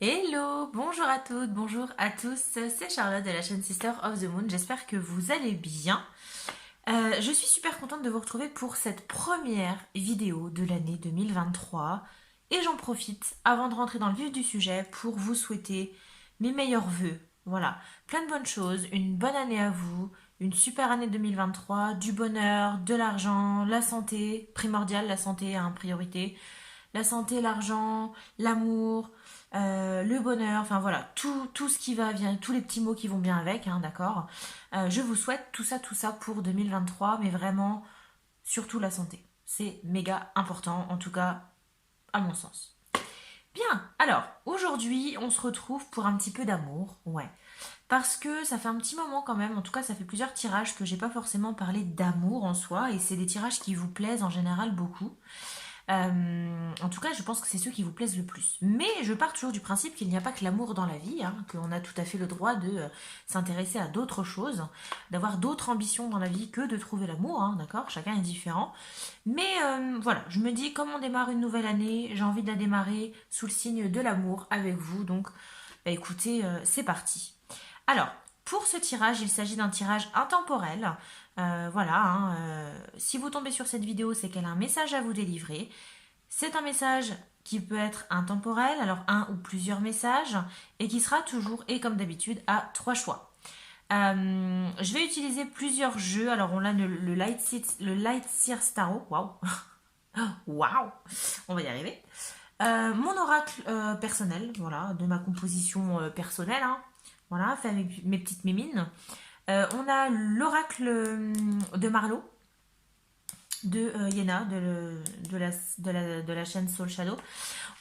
Hello, bonjour à toutes, bonjour à tous, c'est Charlotte de la chaîne Sister of the Moon, j'espère que vous allez bien. Je suis super contente de vous retrouver pour cette première vidéo de l'année 2023 et j'en profite avant de rentrer dans le vif du sujet pour vous souhaiter mes meilleurs vœux. Voilà, plein de bonnes choses, une bonne année à vous, une super année 2023, du bonheur, de l'argent, la santé, primordiale, la santé en priorité, la santé, l'argent, l'amour, le bonheur, enfin voilà, tout ce qui va bien, tous les petits mots qui vont bien avec, hein, d'accord. Je vous souhaite tout ça pour 2023, mais vraiment, surtout la santé. C'est méga important, en tout cas, à mon sens. Bien, alors, aujourd'hui, on se retrouve pour un petit peu d'amour, ouais. Parce que ça fait un petit moment quand même, en tout cas ça fait plusieurs tirages que j'ai pas forcément parlé d'amour en soi, et c'est des tirages qui vous plaisent en général beaucoup. En tout cas, je pense que c'est ceux qui vous plaisent le plus. Mais je pars toujours du principe qu'il n'y a pas que l'amour dans la vie, hein, qu'on a tout à fait le droit de s'intéresser à d'autres choses, d'avoir d'autres ambitions dans la vie que de trouver l'amour, hein, d'accord. Chacun est différent. Mais voilà, je me dis, comme on démarre une nouvelle année, j'ai envie de la démarrer sous le signe de l'amour avec vous. Donc, bah, écoutez, c'est parti. Alors, pour ce tirage, il s'agit d'un tirage intemporel. Voilà, hein, si vous tombez sur cette vidéo, c'est qu'elle a un message à vous délivrer. C'est un message qui peut être intemporel, alors un ou plusieurs messages, et qui sera toujours, et comme d'habitude, à trois choix. Je vais utiliser plusieurs jeux. Alors, on a le Light Seer Starro. Waouh! Waouh! On va y arriver. Mon oracle personnel, voilà, de ma composition personnelle, hein. Voilà, fait avec mes petites mimines. On a l'oracle de Marlowe, de Yena, de la chaîne Soul Shadow.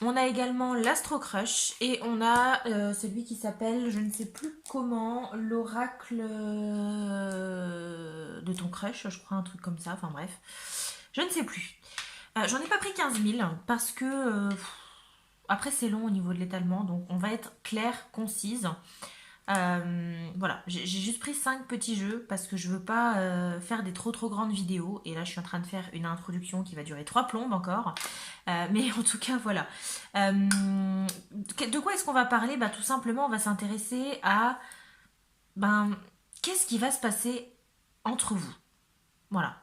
On a également l'Astro Crush et on a celui qui s'appelle, je ne sais plus comment, l'oracle de ton crush, je crois, un truc comme ça, enfin bref. Je ne sais plus. J'en ai pas pris 15 000 parce que après c'est long au niveau de l'étalement, donc on va être claire, concise. Voilà, j'ai juste pris 5 petits jeux parce que je veux pas faire des trop grandes vidéos. Et là, je suis en train de faire une introduction qui va durer 3 plombes encore. Mais en tout cas, voilà. De quoi est-ce qu'on va parler? Bah, tout simplement, on va s'intéresser à ben, qu'est-ce qui va se passer entre vous. Voilà.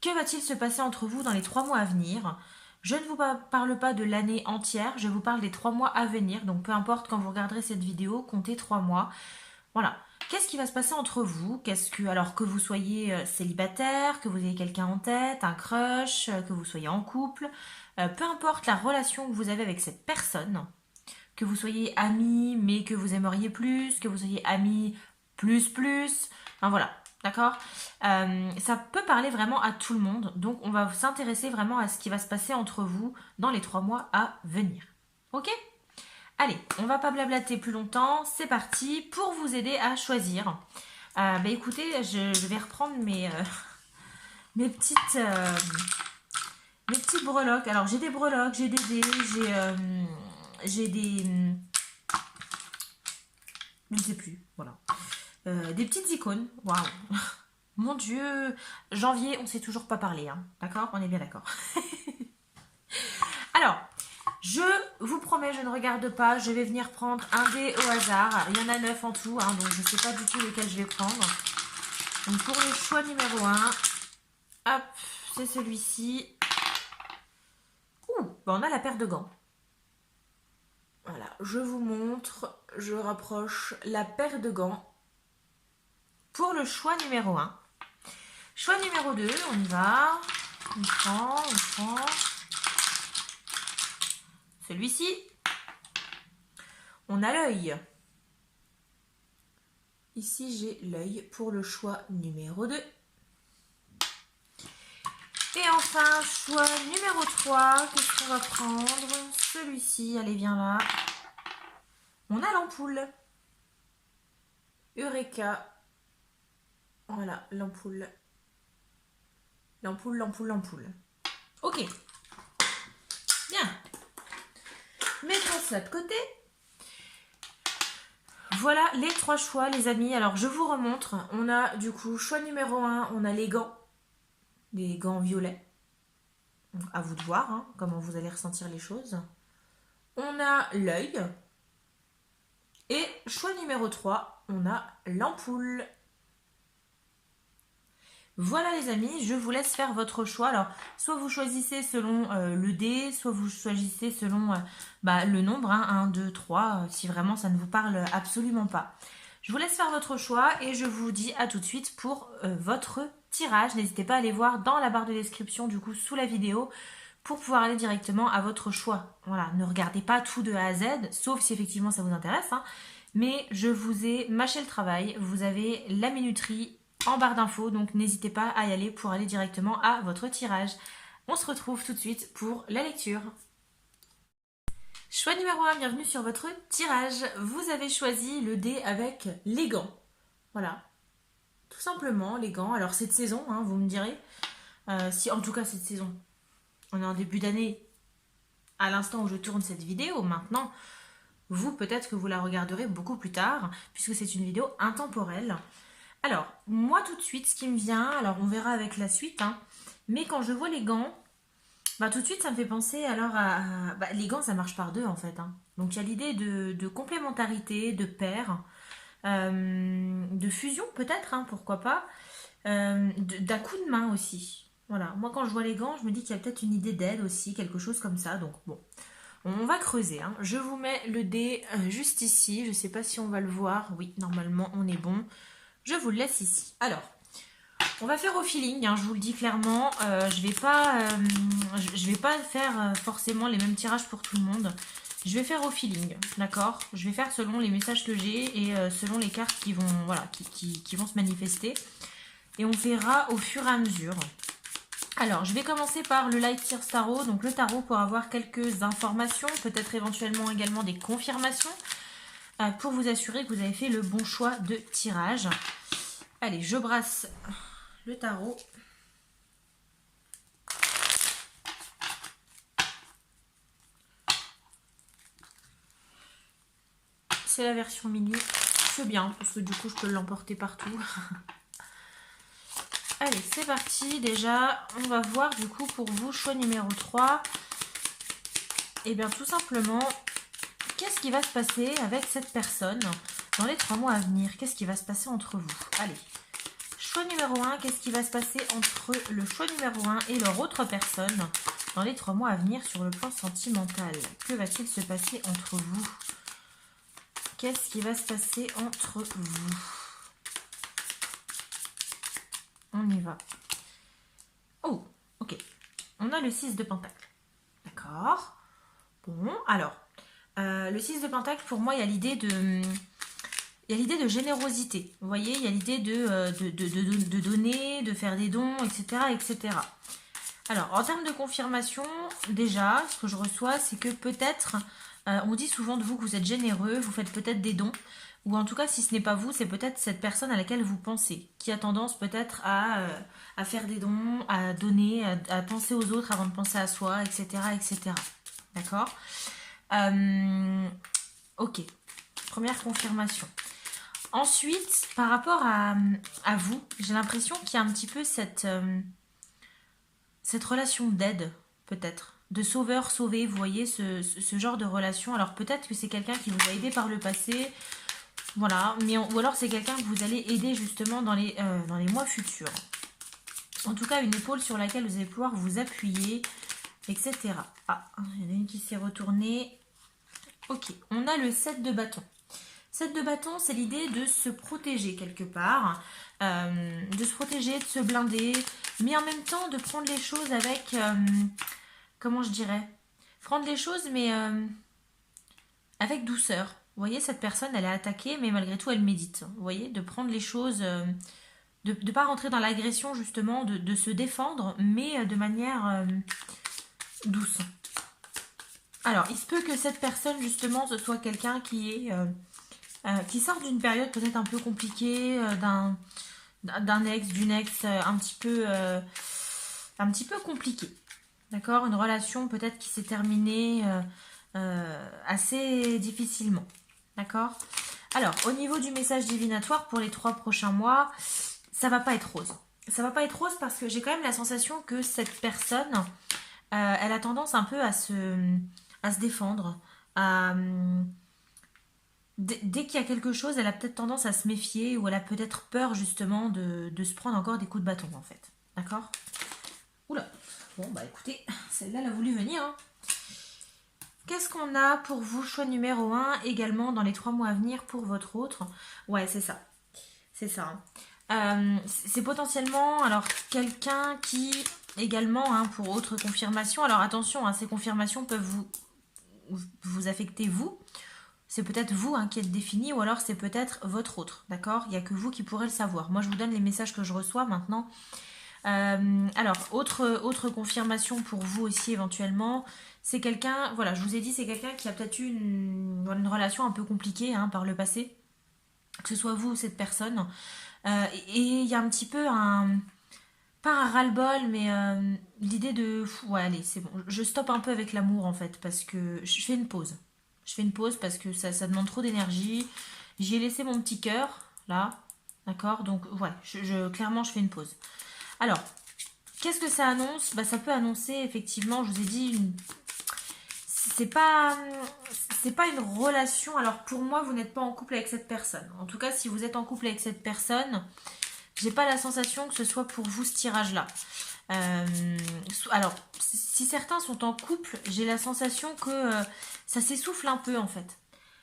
Que va-t-il se passer entre vous dans les 3 mois à venir? Je ne vous parle pas de l'année entière, je vous parle des 3 mois à venir. Donc peu importe quand vous regarderez cette vidéo, comptez 3 mois. Voilà. Qu'est-ce qui va se passer entre vous? Alors que vous soyez célibataire, que vous ayez quelqu'un en tête, un crush, que vous soyez en couple, peu importe la relation que vous avez avec cette personne, que vous soyez amis mais que vous aimeriez plus, que vous soyez amis plus, enfin voilà, d'accord. Ça peut parler vraiment à tout le monde, donc on va s'intéresser vraiment à ce qui va se passer entre vous dans les 3 mois à venir. Ok? Allez, on va pas blablater plus longtemps, c'est parti pour vous aider à choisir. Bah écoutez, je vais reprendre mes mes petites breloques. Alors j'ai des breloques, j'ai des dés, j'ai des... Je ne sais plus, voilà. Des petites icônes, waouh. Mon Dieu, janvier, on ne sait toujours pas parler, hein. D'accord? On est bien d'accord. Alors, je vous promets, je ne regarde pas. Je vais venir prendre un dé au hasard. Il y en a 9 en tout, hein, donc je ne sais pas du tout lequel je vais prendre. Donc pour le choix numéro 1, hop, c'est celui-ci. Ouh, ben on a la paire de gants. Voilà, je vous montre, je rapproche la paire de gants pour le choix numéro 1. Choix numéro 2, on y va. On prend. Celui-ci. On a l'œil. Ici, j'ai l'œil pour le choix numéro 2. Et enfin, choix numéro 3, qu'est-ce qu'on va prendre? Celui-ci, allez, viens là. On a l'ampoule. Eureka. Voilà, l'ampoule. L'ampoule. Ok. Bien. Mettons ça de côté. Voilà les 3 choix, les amis. Alors, je vous remontre. On a, du coup, choix numéro 1, on a les gants. Des gants violets. Donc, à vous de voir, hein, comment vous allez ressentir les choses. On a l'œil. Et choix numéro 3, on a l'ampoule. Voilà les amis, je vous laisse faire votre choix. Alors, soit vous choisissez selon le dé, soit vous choisissez selon le nombre, hein, 1, 2, 3, si vraiment ça ne vous parle absolument pas. Je vous laisse faire votre choix et je vous dis à tout de suite pour votre tirage. N'hésitez pas à aller voir dans la barre de description, du coup, sous la vidéo, pour pouvoir aller directement à votre choix. Voilà, ne regardez pas tout de A à Z, sauf si effectivement ça vous intéresse, hein. Mais je vous ai mâché le travail, vous avez la minuterie en barre d'infos, donc n'hésitez pas à y aller pour aller directement à votre tirage. On se retrouve tout de suite pour la lecture. Choix numéro 1, bienvenue sur votre tirage. Vous avez choisi le dé avec les gants. Voilà, tout simplement les gants. Alors cette saison, hein, vous me direz, si en tout cas cette saison, on est en début d'année, à l'instant où je tourne cette vidéo, maintenant, vous peut-être que vous la regarderez beaucoup plus tard, puisque c'est une vidéo intemporelle. Alors, moi tout de suite, ce qui me vient, alors on verra avec la suite, hein, mais quand je vois les gants, tout de suite ça me fait penser alors les gants ça marche par deux en fait, hein. Donc il y a l'idée de complémentarité, de paire, de fusion peut-être, hein, pourquoi pas, d'un coup de main aussi. Voilà, moi quand je vois les gants, je me dis qu'il y a peut-être une idée d'aide aussi, quelque chose comme ça, donc bon. On va creuser, hein. Je vous mets le dé juste ici, je ne sais pas si on va le voir, oui, normalement on est bon. Je vous le laisse ici. Alors, on va faire au feeling, hein, je vous le dis clairement. Je vais pas faire forcément les mêmes tirages pour tout le monde. Je vais faire au feeling, d'accord? Je vais faire selon les messages que j'ai et selon les cartes qui vont, voilà, qui vont se manifester. Et on verra au fur et à mesure. Alors, je vais commencer par le Light Tears Tarot. Donc, le tarot pour avoir quelques informations, peut-être éventuellement également des confirmations, pour vous assurer que vous avez fait le bon choix de tirage. Allez, je brasse le tarot. C'est la version mini. C'est bien, parce que du coup, je peux l'emporter partout. Allez, c'est parti. Déjà, on va voir du coup pour vous, choix numéro 3. Et bien, tout simplement, qu'est-ce qui va se passer avec cette personne dans les 3 mois à venir? Qu'est-ce qui va se passer entre vous? Allez, choix numéro 1, qu'est-ce qui va se passer entre le choix numéro 1 et leur autre personne dans les 3 mois à venir sur le plan sentimental? Que va-t-il se passer entre vous? Qu'est-ce qui va se passer entre vous? On y va. Oh, ok. On a le 6 de Pentacle. D'accord. Bon, alors, le 6 de Pentacle, pour moi, il y a l'idée de générosité. Vous voyez, il y a l'idée de donner, de faire des dons, etc., etc. Alors, en termes de confirmation, déjà, ce que je reçois, c'est que peut-être, on dit souvent de vous que vous êtes généreux, vous faites peut-être des dons, ou en tout cas, si ce n'est pas vous, c'est peut-être cette personne à laquelle vous pensez, qui a tendance peut-être à faire des dons, à donner, à penser aux autres avant de penser à soi, etc., etc. D'accord? Ok, première confirmation. Ensuite, par rapport à vous, j'ai l'impression qu'il y a un petit peu cette relation d'aide, peut-être, de sauveur-sauvé, vous voyez, ce genre de relation. Alors peut-être que c'est quelqu'un qui vous a aidé par le passé, voilà, ou alors c'est quelqu'un que vous allez aider justement dans les mois futurs. En tout cas, une épaule sur laquelle vous allez pouvoir vous appuyer, etc. Ah, il y en a une qui s'est retournée. Ok, on a le 7 de bâton. 7 de bâton, c'est l'idée de se protéger quelque part, de se protéger, de se blinder, mais en même temps de prendre les choses avec, comment je dirais, prendre les choses mais avec douceur. Vous voyez, cette personne, elle est attaquée, mais malgré tout, elle médite. Vous voyez, de prendre les choses, de ne pas rentrer dans l'agression justement, de se défendre, mais de manière douce. Alors, il se peut que cette personne, justement, ce soit quelqu'un qui sort d'une période peut-être un peu compliquée, d'un ex, d'une ex un petit peu compliquée. D'accord? Une relation peut-être qui s'est terminée assez difficilement. D'accord? Alors, au niveau du message divinatoire pour les 3 prochains mois, ça va pas être rose. Ça va pas être rose parce que j'ai quand même la sensation que cette personne, elle a tendance un peu à se défendre, à dès qu'il y a quelque chose, elle a peut-être tendance à se méfier ou elle a peut-être peur justement de se prendre encore des coups de bâton en fait. D'accord? Oula. Bon bah écoutez, celle-là elle a voulu venir. Hein. Qu'est-ce qu'on a pour vous? Choix numéro 1 également dans les 3 mois à venir pour votre autre. Ouais, c'est ça. C'est ça. C'est potentiellement alors quelqu'un qui également pour autre confirmation. Alors attention, ces confirmations peuvent vous affecter vous. C'est peut-être vous qui êtes défini ou alors c'est peut-être votre autre. D'accord? Il n'y a que vous qui pourrez le savoir. Moi je vous donne les messages que je reçois maintenant. Alors, autre confirmation pour vous aussi éventuellement, c'est quelqu'un, voilà, je vous ai dit, c'est quelqu'un qui a peut-être eu une relation un peu compliquée par le passé, que ce soit vous ou cette personne. Et il y a un petit peu pas un ras-le-bol, mais l'idée de, ouais, allez, c'est bon, je stoppe un peu avec l'amour en fait, parce que je fais une pause. Je fais une pause parce que ça demande trop d'énergie. J'y ai laissé mon petit cœur, là, d'accord? Donc, ouais, clairement, je fais une pause. Alors, qu'est-ce que ça annonce? Bah, ça peut annoncer effectivement, je vous ai dit, c'est pas une relation. Alors pour moi, vous n'êtes pas en couple avec cette personne. En tout cas, si vous êtes en couple avec cette personne, j'ai pas la sensation que ce soit pour vous ce tirage-là. Alors, si certains sont en couple, j'ai la sensation que ça s'essouffle un peu en fait.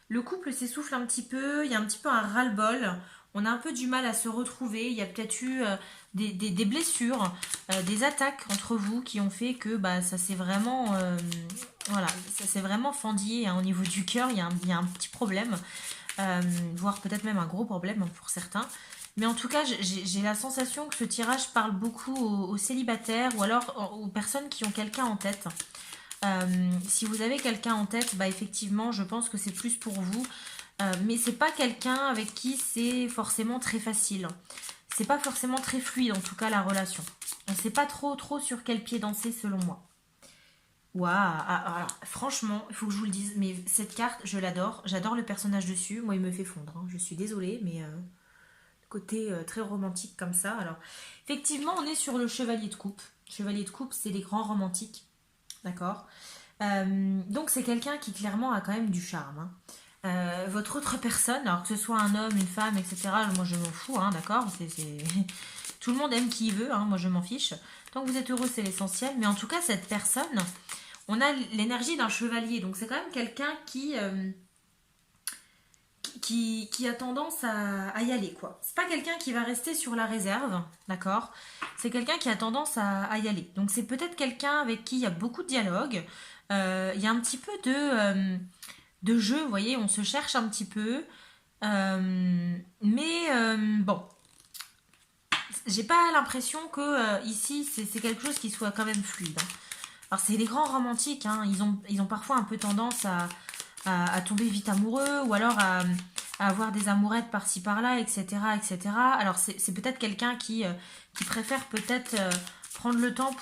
Le couple s'essouffle un petit peu, il y a un petit peu un ras-le-bol. On a un peu du mal à se retrouver. Il y a peut-être eu des blessures, des attaques entre vous qui ont fait que ça s'est vraiment, voilà, ça s'est vraiment fendillé au niveau du cœur. Il y a un petit problème, voire peut-être même un gros problème pour certains. Mais en tout cas, j'ai la sensation que ce tirage parle beaucoup aux célibataires ou alors aux personnes qui ont quelqu'un en tête. Si vous avez quelqu'un en tête, effectivement, je pense que c'est plus pour vous. Mais c'est pas quelqu'un avec qui c'est forcément très facile. C'est pas forcément très fluide, en tout cas, la relation. On sait pas trop sur quel pied danser, selon moi. Waouh, alors, franchement, il faut que je vous le dise, mais cette carte, je l'adore. J'adore le personnage dessus. Moi, il me fait fondre. Je suis désolée, mais côté très romantique comme ça. Alors, effectivement, on est sur le chevalier de coupe. Chevalier de coupe, c'est les grands romantiques. D'accord. Donc c'est quelqu'un qui clairement a quand même du charme. Votre autre personne, alors que ce soit un homme, une femme, etc., moi je m'en fous, d'accord. Tout le monde aime qui il veut, moi je m'en fiche. Tant que vous êtes heureux, c'est l'essentiel. Mais en tout cas, cette personne, on a l'énergie d'un chevalier. Donc c'est quand même quelqu'un qui a tendance à y aller, quoi. C'est pas quelqu'un qui va rester sur la réserve, d'accord? C'est quelqu'un qui a tendance à y aller. Donc c'est peut-être quelqu'un avec qui il y a beaucoup de dialogue. Il y a un petit peu de jeu, vous voyez, on se cherche un petit peu. Bon, j'ai pas l'impression que ici c'est quelque chose qui soit quand même fluide. Alors c'est les grands romantiques, ils ont parfois un peu tendance à tomber vite amoureux ou alors à avoir des amourettes par-ci par-là, etc., etc. Alors c'est peut-être quelqu'un qui préfère peut-être prendre le temps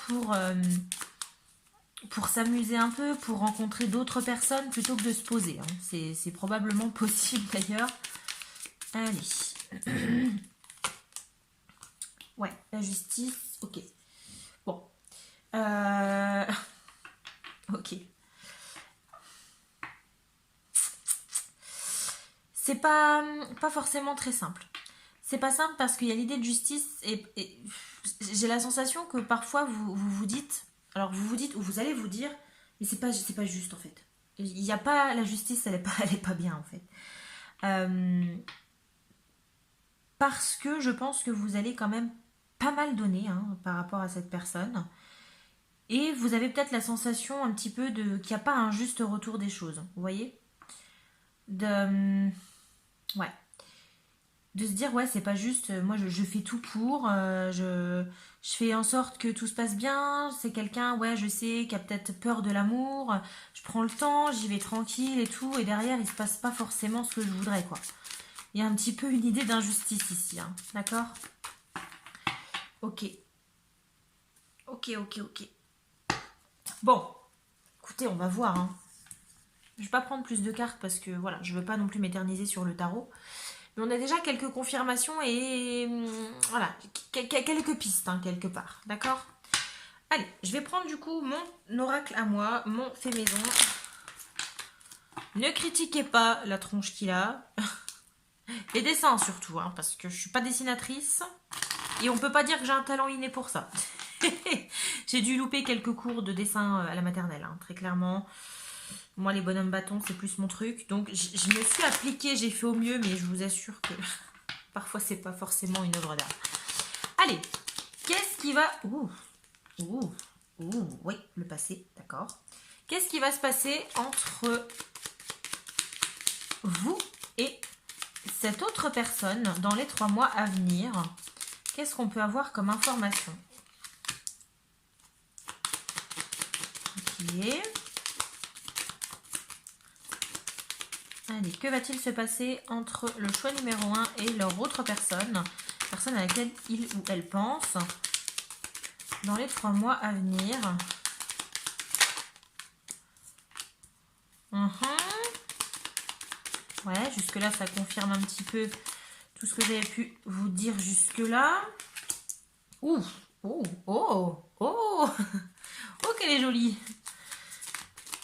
pour s'amuser un peu, pour rencontrer d'autres personnes plutôt que de se poser. C'est probablement possible d'ailleurs. Allez. Ouais, la justice, ok. Bon. Ok. C'est pas forcément très simple. C'est pas simple parce qu'il y a l'idée de justice et j'ai la sensation que parfois vous dites, alors vous vous dites ou vous allez vous dire, mais c'est pas juste en fait. Il n'y a pas la justice, elle est pas bien en fait. Parce que je pense que vous allez quand même pas mal donner par rapport à cette personne. Et vous avez peut-être la sensation un petit peu qu'il n'y a pas un juste retour des choses. Vous voyez? Ouais. De se dire, ouais, c'est pas juste, moi je fais tout pour, je fais en sorte que tout se passe bien. C'est quelqu'un, ouais, je sais, qui a peut-être peur de l'amour. Je prends le temps, j'y vais tranquille et tout. Et derrière, il se passe pas forcément ce que je voudrais, quoi. Il y a un petit peu une idée d'injustice ici, d'accord? Ok. Ok. Bon, écoutez, on va voir. Je vais pas prendre plus de cartes parce que voilà, je veux pas non plus m'éterniser sur le tarot. Mais on a déjà quelques confirmations et voilà, quelques pistes quelque part, d'accord? Allez, je vais prendre du coup mon oracle à moi, mon fait maison. Ne critiquez pas la tronche qu'il a. Les dessins surtout, hein, parce que je suis pas dessinatrice. Et on peut pas dire que j'ai un talent inné pour ça. J'ai dû louper quelques cours de dessin à la maternelle, hein, très clairement. Moi, les bonhommes bâtons, c'est plus mon truc. Donc, je me suis appliquée, j'ai fait au mieux, mais je vous assure que parfois, c'est pas forcément une œuvre d'art. Allez, qu'est-ce qui va... oui, le passé, d'accord. Qu'est-ce qui va se passer entre vous et cette autre personne dans les 3 mois à venir? Qu'est-ce qu'on peut avoir comme information? Ok. Allez, que va-t-il se passer entre le choix numéro 1 et leur autre personne à laquelle il ou elle pense dans les 3 mois à venir? Ouais, jusque-là, ça confirme un petit peu tout ce que j'avais pu vous dire jusque-là. Ouh, oh, oh, oh, oh, qu'elle est jolie.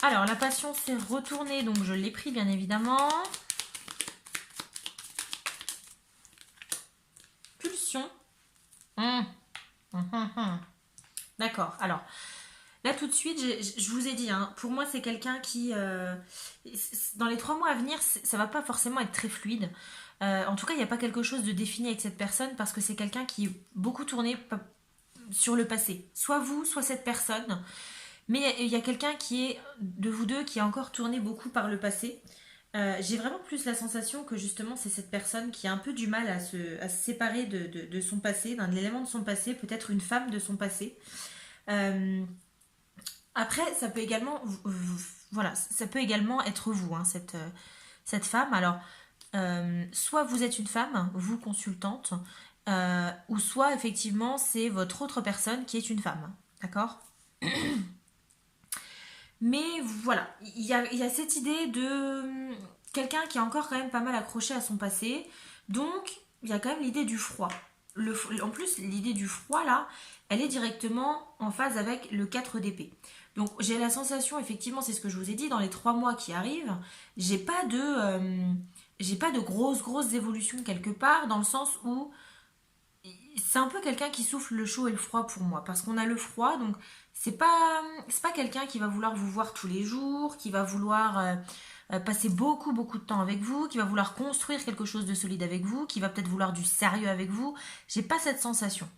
Alors, la passion s'est retournée, donc je l'ai pris, bien évidemment. Pulsion. D'accord, alors... Là, tout de suite, je vous ai dit, hein, pour moi, c'est quelqu'un qui, dans les 3 mois à venir, ça va pas forcément être très fluide. En tout cas, il n'y a pas quelque chose de défini avec cette personne parce que c'est quelqu'un qui est beaucoup tourné sur le passé. Soit vous, soit cette personne. Mais il y a quelqu'un qui est, de vous deux, qui a encore tourné beaucoup par le passé. J'ai vraiment plus la sensation que justement, c'est cette personne qui a un peu du mal à se séparer de son passé, d'un élément de son passé, peut-être une femme de son passé. Après, ça peut également, voilà, ça peut également être vous, hein, cette femme. Alors, soit vous êtes une femme, vous consultante, ou soit effectivement c'est votre autre personne qui est une femme, d'accord? Mais voilà, il y a cette idée de quelqu'un qui a encore quand même pas mal accroché à son passé, donc il y a quand même l'idée du froid. En plus, l'idée du froid là, elle est directement en phase avec le 4 d'épée. Donc j'ai la sensation, effectivement, c'est ce que je vous ai dit, dans les 3 mois qui arrivent, j'ai pas de, j'ai pas de grosses évolutions quelque part, dans le sens où c'est un peu quelqu'un qui souffle le chaud et le froid pour moi, parce qu'on a le froid, donc c'est pas quelqu'un qui va vouloir vous voir tous les jours, qui va vouloir passer beaucoup de temps avec vous, qui va vouloir construire quelque chose de solide avec vous, qui va peut-être vouloir du sérieux avec vous. J'ai pas cette sensation.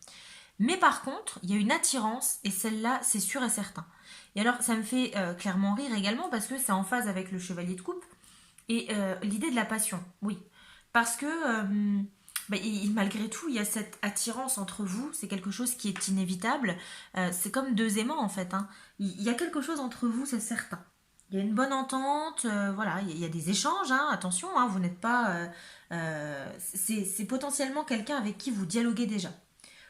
Mais par contre, il y a une attirance, et celle-là, c'est sûr et certain. Et alors, ça me fait clairement rire également, parce que c'est en phase avec le chevalier de coupe, et l'idée de la passion, oui. Parce que malgré tout, il y a cette attirance entre vous, c'est quelque chose qui est inévitable. C'est comme 2 aimants en fait, hein. Il y a quelque chose entre vous, c'est certain. Il y a une bonne entente, voilà, il y a des échanges, hein, attention, hein, vous n'êtes pas... c'est potentiellement quelqu'un avec qui vous dialoguez déjà.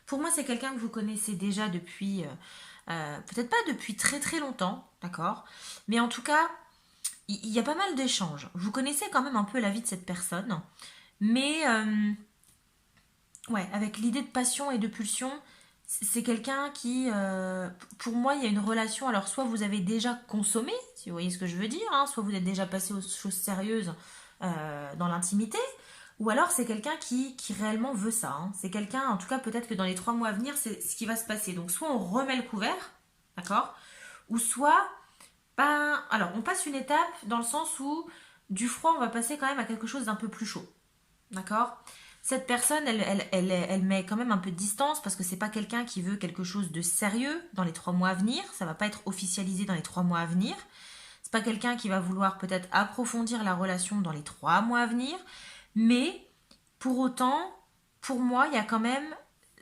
Pour moi, c'est quelqu'un que vous connaissez déjà depuis... peut-être pas depuis très longtemps, d'accord? Mais en tout cas, il y a pas mal d'échanges. Vous connaissez quand même un peu la vie de cette personne, mais... ouais, avec l'idée de passion et de pulsion, c'est quelqu'un qui, pour moi, il y a une relation. Alors, soit vous avez déjà consommé, si vous voyez ce que je veux dire, hein, soit vous êtes déjà passé aux choses sérieuses dans l'intimité, ou alors c'est quelqu'un qui réellement veut ça, hein. C'est quelqu'un, en tout cas, peut-être que dans les 3 mois à venir, c'est ce qui va se passer. Donc, soit on remet le couvert, d'accord, ou soit, ben, alors, on passe une étape dans le sens où du froid, on va passer quand même à quelque chose d'un peu plus chaud, d'accord? Cette personne, elle met quand même un peu de distance parce que c'est pas quelqu'un qui veut quelque chose de sérieux dans les 3 mois à venir. Ça va pas être officialisé dans les 3 mois à venir. C'est pas quelqu'un qui va vouloir peut-être approfondir la relation dans les 3 mois à venir. Mais pour autant, pour moi, il y a quand même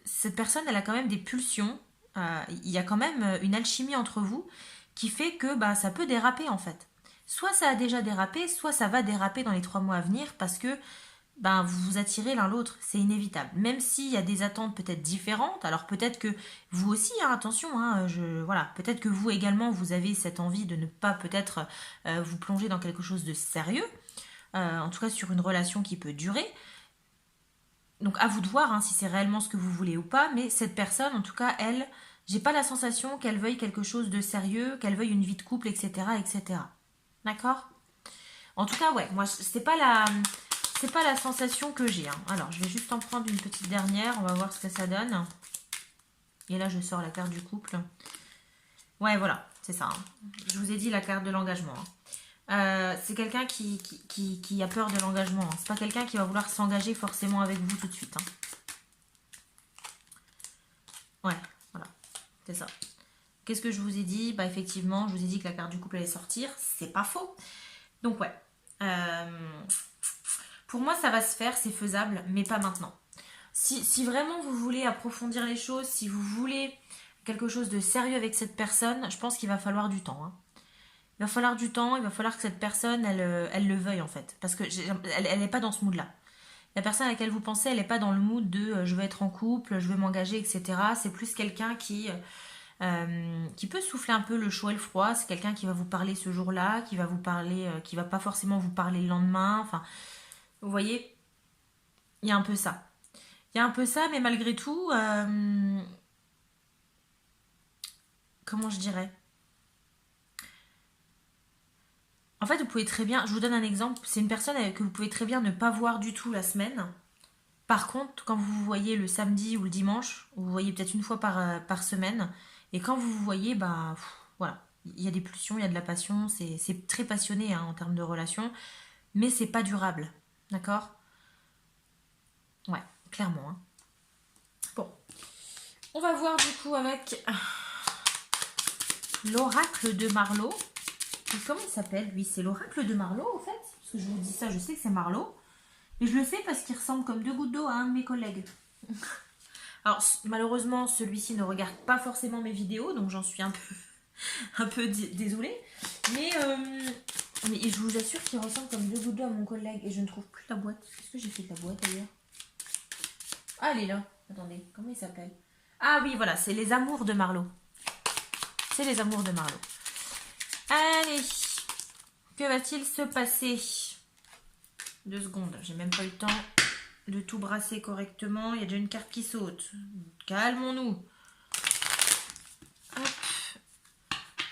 cette personne, elle a quand même des pulsions. Il y a quand même une alchimie entre vous qui fait que bah, ça peut déraper en fait. Soit ça a déjà dérapé, soit ça va déraper dans les 3 mois à venir parce que ben, vous vous attirez l'un l'autre, c'est inévitable. Même s'il y a des attentes peut-être différentes, alors peut-être que vous aussi, hein, attention, hein, voilà, peut-être que vous également, vous avez cette envie de ne pas peut-être vous plonger dans quelque chose de sérieux, en tout cas sur une relation qui peut durer. Donc à vous de voir hein, si c'est réellement ce que vous voulez ou pas, mais cette personne, en tout cas, elle, j'ai pas la sensation qu'elle veuille quelque chose de sérieux, qu'elle veuille une vie de couple, etc., etc. D'accord? En tout cas, ouais, moi, c'est pas la sensation que j'ai. Hein. Alors, je vais juste en prendre une petite dernière. On va voir ce que ça donne. Et là, je sors la carte du couple. Ouais, voilà, c'est ça. Hein. Je vous ai dit la carte de l'engagement. Hein. C'est quelqu'un qui a peur de l'engagement. Hein. C'est pas quelqu'un qui va vouloir s'engager forcément avec vous tout de suite. Hein. Ouais, voilà, c'est ça. Qu'est-ce que je vous ai dit? Bah effectivement, je vous ai dit que la carte du couple allait sortir. C'est pas faux. Donc ouais. Pour moi, ça va se faire, c'est faisable, mais pas maintenant. Si vraiment vous voulez approfondir les choses, si vous voulez quelque chose de sérieux avec cette personne, je pense qu'il va falloir du temps. Hein. Il va falloir du temps, il va falloir que cette personne, elle le veuille en fait. Parce que elle n'est pas dans ce mood-là. La personne à laquelle vous pensez, elle n'est pas dans le mood de je veux être en couple, je veux m'engager, etc. C'est plus quelqu'un qui peut souffler un peu le chaud et le froid. C'est quelqu'un qui va vous parler ce jour-là, qui va vous parler, qui va pas forcément vous parler le lendemain. Enfin, vous voyez, il y a un peu ça. Il y a un peu ça, mais malgré tout, comment je dirais? En fait, vous pouvez très bien, je vous donne un exemple, c'est une personne que vous pouvez très bien ne pas voir du tout la semaine. Par contre, quand vous vous voyez le samedi ou le dimanche, vous voyez peut-être une fois par semaine, et quand vous vous voyez, bah voilà, il y a des pulsions, il y a de la passion, c'est très passionné hein, en termes de relation, mais c'est pas durable, d'accord? Ouais, clairement. Hein. Bon, on va voir du coup avec l'oracle de Marlowe. Comment il s'appelle lui? C'est l'oracle de Marlowe en fait? Parce que je vous dis ça, je sais que c'est Marlowe. Et je le sais parce qu'il ressemble comme deux gouttes d'eau à un de mes collègues. Alors malheureusement, celui-ci ne regarde pas forcément mes vidéos, donc j'en suis un peu désolée. Mais je vous assure qu'il ressemble comme deux gouttes d'eau à mon collègue. Et je ne trouve plus la boîte. Qu'est-ce que j'ai fait de la boîte d'ailleurs? Ah, elle est là. Attendez, comment il s'appelle? Ah oui, voilà, c'est les amours de Marlowe. C'est les amours de Marlowe. Allez, que va-t-il se passer? 2 secondes, j'ai même pas eu le temps de tout brasser correctement. Il y a déjà une carte qui saute. Calmons-nous.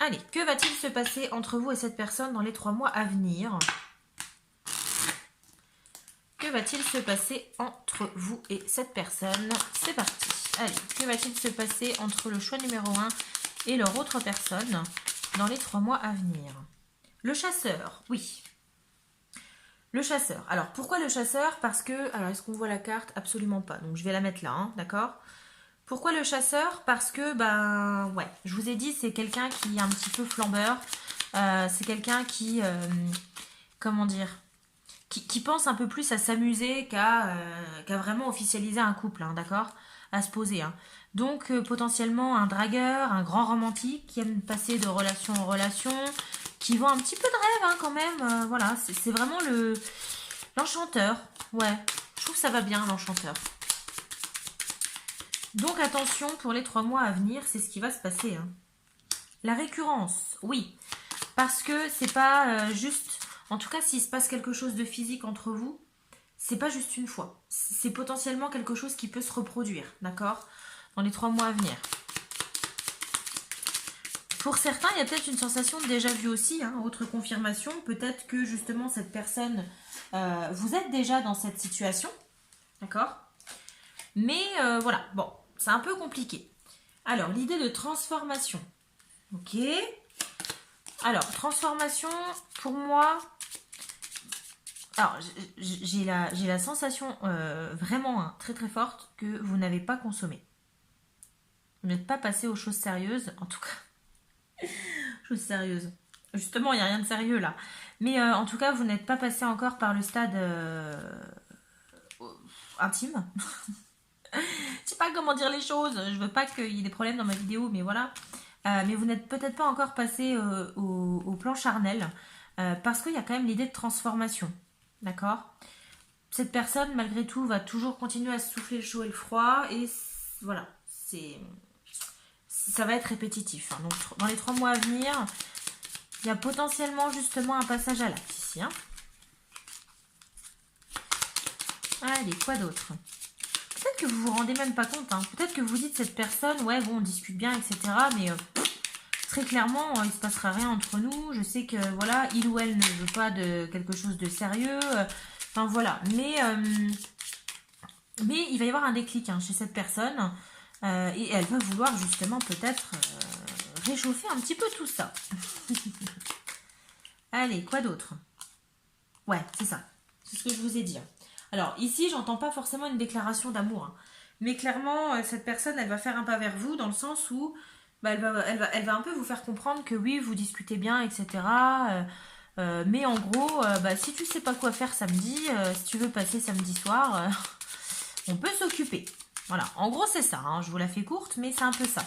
Allez, que va-t-il se passer entre vous et cette personne dans les 3 mois à venir? Que va-t-il se passer entre vous et cette personne? C'est parti. Allez, que va-t-il se passer entre le choix numéro 1 et leur autre personne dans les 3 mois à venir? Le chasseur, oui. Le chasseur. Alors, pourquoi le chasseur? Parce que... Alors, est-ce qu'on voit la carte? Absolument pas. Donc, je vais la mettre là, hein, d'accord? Pourquoi le chasseur? Parce que, ben, ouais, je vous ai dit, c'est quelqu'un qui est un petit peu flambeur. C'est quelqu'un qui... comment dire? Qui pense un peu plus à s'amuser qu'à vraiment officialiser un couple, hein, d'accord? À se poser. Hein. Donc, potentiellement, un dragueur, un grand romantique qui aime passer de relation en relation, qui vend un petit peu de rêve hein, quand même. Voilà, c'est vraiment l'enchanteur. Ouais, je trouve que ça va bien, l'enchanteur. Donc, attention, pour les 3 mois à venir, c'est ce qui va se passer. Hein. La récurrence, oui. Parce que c'est pas juste... En tout cas, s'il se passe quelque chose de physique entre vous, c'est pas juste une fois. C'est potentiellement quelque chose qui peut se reproduire, d'accord? Dans les 3 mois à venir. Pour certains, il y a peut-être une sensation de déjà vu aussi, hein, autre confirmation. Peut-être que justement cette personne, vous êtes déjà dans cette situation, d'accord? Mais voilà, bon, c'est un peu compliqué. Alors, l'idée de transformation. Ok. Alors, transformation, pour moi... Alors, j'ai la sensation vraiment hein, très très forte que vous n'avez pas consommé. Vous n'êtes pas passé aux choses sérieuses, en tout cas. Choses sérieuses. Justement, il n'y a rien de sérieux là. Mais en tout cas, vous n'êtes pas passé encore par le stade intime. Je sais pas comment dire les choses. Je veux pas qu'il y ait des problèmes dans ma vidéo, mais voilà. Mais vous n'êtes peut-être pas encore passé au plan charnel. Parce qu'il y a quand même l'idée de transformation. D'accord? Cette personne, malgré tout, va toujours continuer à se souffler le chaud et le froid. Et voilà, ça va être répétitif. Hein. Donc, dans les 3 mois à venir, il y a potentiellement justement un passage à l'acte ici. Hein. Allez, quoi d'autre? Peut-être que vous vous rendez même pas compte. Hein. Peut-être que vous dites cette personne, ouais, bon, on discute bien, etc. Mais très clairement, il se passera rien entre nous. Je sais que voilà, il ou elle ne veut pas de quelque chose de sérieux. Enfin voilà, mais il va y avoir un déclic hein, chez cette personne et elle va vouloir justement peut-être réchauffer un petit peu tout ça. Allez, quoi d'autre? Ouais, c'est ça. C'est ce que je vous ai dit. Alors ici, j'entends pas forcément une déclaration d'amour. Hein. Mais clairement, cette personne, elle va faire un pas vers vous dans le sens où bah, elle va un peu vous faire comprendre que oui, vous discutez bien, etc. Mais en gros, bah, si tu sais pas quoi faire samedi, si tu veux passer samedi soir, on peut s'occuper. Voilà, en gros c'est ça, hein. Je vous la fais courte, mais c'est un peu ça.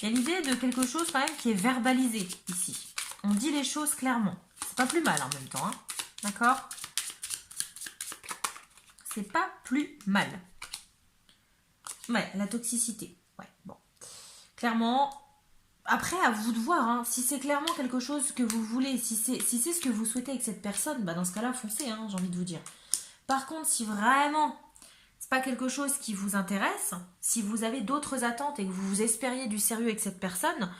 Il y a l'idée de quelque chose quand même qui est verbalisé ici. On dit les choses clairement. C'est pas plus mal en même temps, hein. D'accord? C'est pas plus mal. Ouais, la toxicité. Ouais, bon. Clairement, après, à vous de voir, hein. Si c'est clairement quelque chose que vous voulez, si c'est ce que vous souhaitez avec cette personne, bah dans ce cas-là, foncez, hein, j'ai envie de vous dire. Par contre, si vraiment c'est pas quelque chose qui vous intéresse, si vous avez d'autres attentes et que vous espériez du sérieux avec cette personne,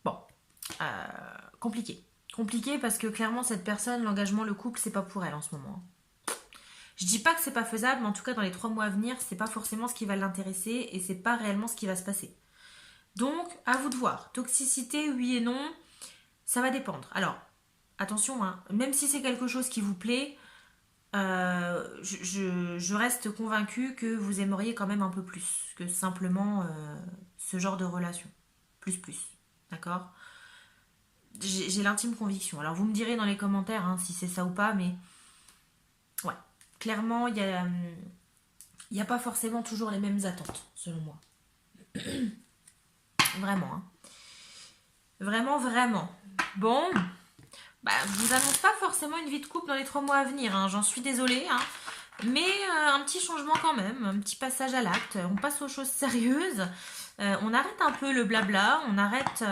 bon, compliqué. Compliqué parce que clairement, cette personne, l'engagement, le couple, c'est pas pour elle en ce moment. Je dis pas que c'est pas faisable, mais en tout cas, dans les 3 mois à venir, c'est pas forcément ce qui va l'intéresser et c'est pas réellement ce qui va se passer. Donc, à vous de voir. Toxicité, oui et non, ça va dépendre. Alors, attention, hein, même si c'est quelque chose qui vous plaît, je reste convaincue que vous aimeriez quand même un peu plus que simplement ce genre de relation. Plus. D'accord? J'ai l'intime conviction. Alors, vous me direz dans les commentaires hein, si c'est ça ou pas, mais ouais. Clairement, il y a pas forcément toujours les mêmes attentes, selon moi. Vraiment. Hein. Vraiment. Bon, bah, je vous annonce pas forcément une vie de couple dans les 3 mois à venir. Hein. J'en suis désolée. Hein. Mais un petit changement quand même, un petit passage à l'acte. On passe aux choses sérieuses. On arrête un peu le blabla. On arrête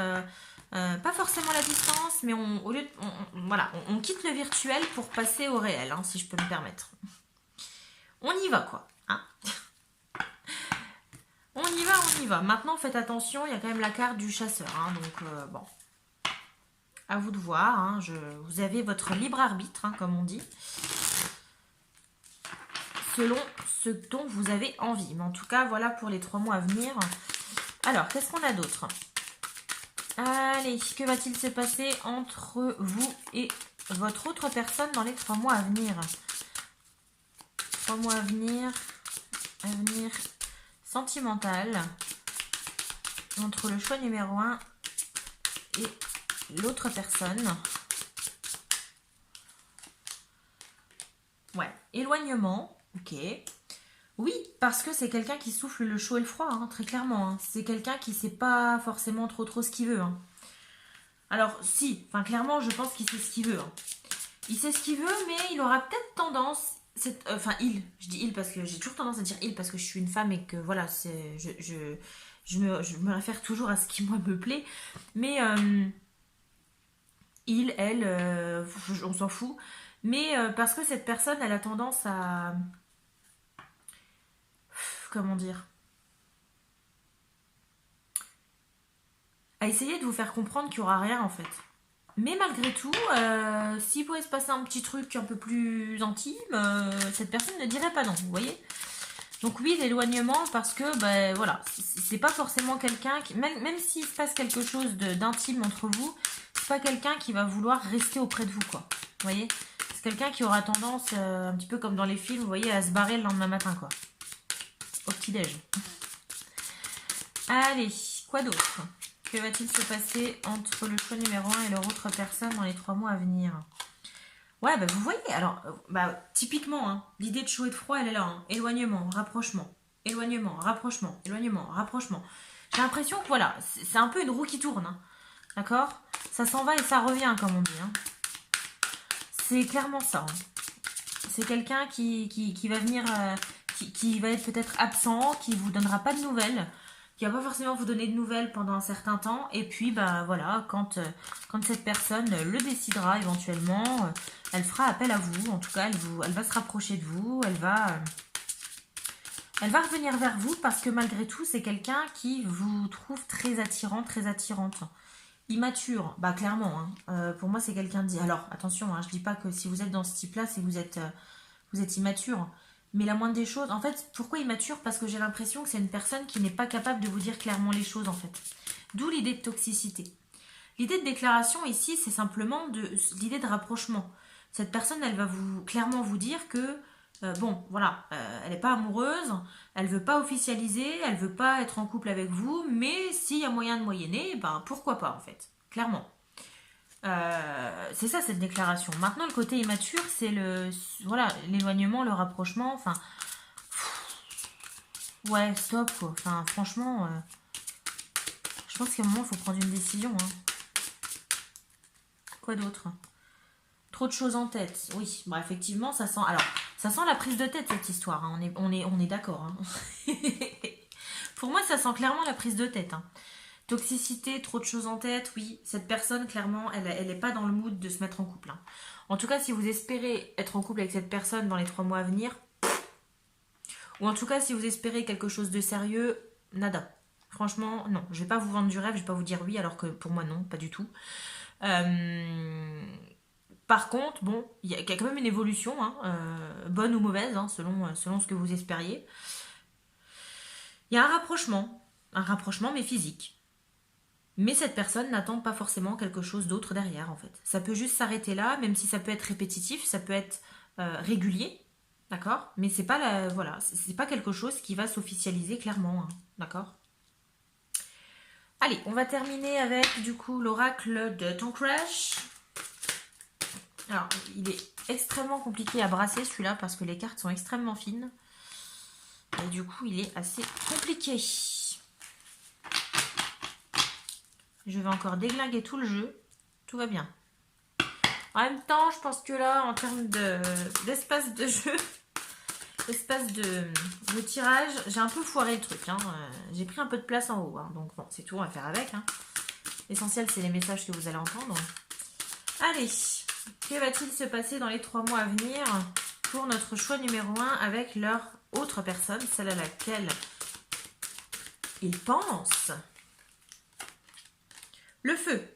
pas forcément la distance, mais au lieu on quitte le virtuel pour passer au réel, hein, si je peux me permettre. On y va quoi. Hein. On y va. Maintenant, faites attention, il y a quand même la carte du chasseur. Hein, donc, bon. À vous de voir. Hein, vous avez votre libre arbitre, hein, comme on dit. Selon ce dont vous avez envie. Mais en tout cas, voilà pour les 3 mois à venir. Alors, qu'est-ce qu'on a d'autre? Allez, que va-t-il se passer entre vous et votre autre personne dans les 3 mois à venir? 3 mois à venir sentimental entre le choix numéro 1 et l'autre personne. Ouais, éloignement, ok. Oui, parce que c'est quelqu'un qui souffle le chaud et le froid, hein, très clairement. Hein. C'est quelqu'un qui sait pas forcément trop ce qu'il veut. Hein. Alors, si, enfin clairement, je pense qu'il sait ce qu'il veut. Hein. Il sait ce qu'il veut, mais il aura peut-être tendance... je dis il parce que j'ai toujours tendance à dire il parce que je suis une femme et que voilà, je me réfère toujours à ce qui moi me plaît. Mais il, elle, on s'en fout. Mais parce que cette personne, elle a tendance à... Comment dire? À essayer de vous faire comprendre qu'il n'y aura rien en fait. Mais malgré tout, s'il pouvait se passer un petit truc un peu plus intime, cette personne ne dirait pas non, vous voyez? Donc oui, l'éloignement parce que, ben voilà, c'est pas forcément quelqu'un qui... Même s'il se passe quelque chose d'intime entre vous, c'est pas quelqu'un qui va vouloir rester auprès de vous, quoi. Vous voyez? C'est quelqu'un qui aura tendance, un petit peu comme dans les films, vous voyez, à se barrer le lendemain matin, quoi. Au petit-déj. Allez, quoi d'autre? Que va-t-il se passer entre le choix numéro 1 et leur autre personne dans les 3 mois à venir? Ouais, bah vous voyez, alors, bah, typiquement, hein, l'idée de chaud et de froid, elle est là. Hein. Éloignement, rapprochement, éloignement, rapprochement, éloignement, rapprochement. J'ai l'impression que voilà, c'est un peu une roue qui tourne. Hein. D'accord? Ça s'en va et ça revient, comme on dit. Hein. C'est clairement ça. Hein. C'est quelqu'un qui va venir, qui va être peut-être absent, qui vous donnera pas de nouvelles, qui va pas forcément vous donner de nouvelles pendant un certain temps. Et puis, bah voilà, quand cette personne le décidera éventuellement, elle fera appel à vous. En tout cas, elle va se rapprocher de vous. Elle va revenir vers vous parce que malgré tout, c'est quelqu'un qui vous trouve très attirant, très attirante. Immature, bah clairement, hein. Pour moi c'est quelqu'un de... Alors attention, hein, je dis pas que si vous êtes dans ce type-là, c'est que vous êtes immature. Mais la moindre des choses, en fait, pourquoi immature? Parce que j'ai l'impression que c'est une personne qui n'est pas capable de vous dire clairement les choses en fait. D'où l'idée de toxicité. L'idée de déclaration ici, c'est simplement l'idée de rapprochement. Cette personne, elle va clairement vous dire que, bon, voilà, elle n'est pas amoureuse, elle veut pas officialiser, elle veut pas être en couple avec vous, mais s'il y a moyen de moyenner, ben pourquoi pas en fait, clairement. C'est ça cette déclaration. Maintenant, le côté immature, c'est voilà, l'éloignement, le rapprochement, enfin, ouais, stop quoi. Enfin, franchement, je pense qu'à un moment, il faut prendre une décision. Hein. Quoi d'autre? Trop de choses en tête. Oui, bah effectivement, ça sent. Alors, ça sent la prise de tête cette histoire. Hein. On est d'accord. Hein. Pour moi, ça sent clairement la prise de tête. Hein. Toxicité, trop de choses en tête. Oui, cette personne, clairement, elle est pas dans le mood de se mettre en couple. Hein. En tout cas, si vous espérez être en couple avec cette personne dans les 3 mois à venir, ou en tout cas, si vous espérez quelque chose de sérieux, nada. Franchement, non. Je vais pas vous vendre du rêve, je vais pas vous dire oui, alors que pour moi, non, pas du tout. Par contre, bon, il y a quand même une évolution, hein, bonne ou mauvaise, hein, selon ce que vous espériez. Il y a un rapprochement mais physique. Mais cette personne n'attend pas forcément quelque chose d'autre derrière, en fait. Ça peut juste s'arrêter là, même si ça peut être répétitif, ça peut être régulier, d'accord? Mais c'est pas voilà, c'est pas quelque chose qui va s'officialiser clairement, hein, d'accord? Allez, on va terminer avec du coup l'oracle de ton crush. Alors, il est extrêmement compliqué à brasser celui-là parce que les cartes sont extrêmement fines. Et du coup, il est assez compliqué. Je vais encore déglinguer tout le jeu. Tout va bien. En même temps, je pense que là, en termes d'espace de jeu, espace de tirage, j'ai un peu foiré le truc. Hein. J'ai pris un peu de place en haut. Hein. Donc bon, c'est tout, on va faire avec. Hein. L'essentiel, c'est les messages que vous allez entendre. Allez, que va-t-il se passer dans les 3 mois à venir pour notre choix numéro 1 avec leur autre personne, celle à laquelle ils pensent? Le feu.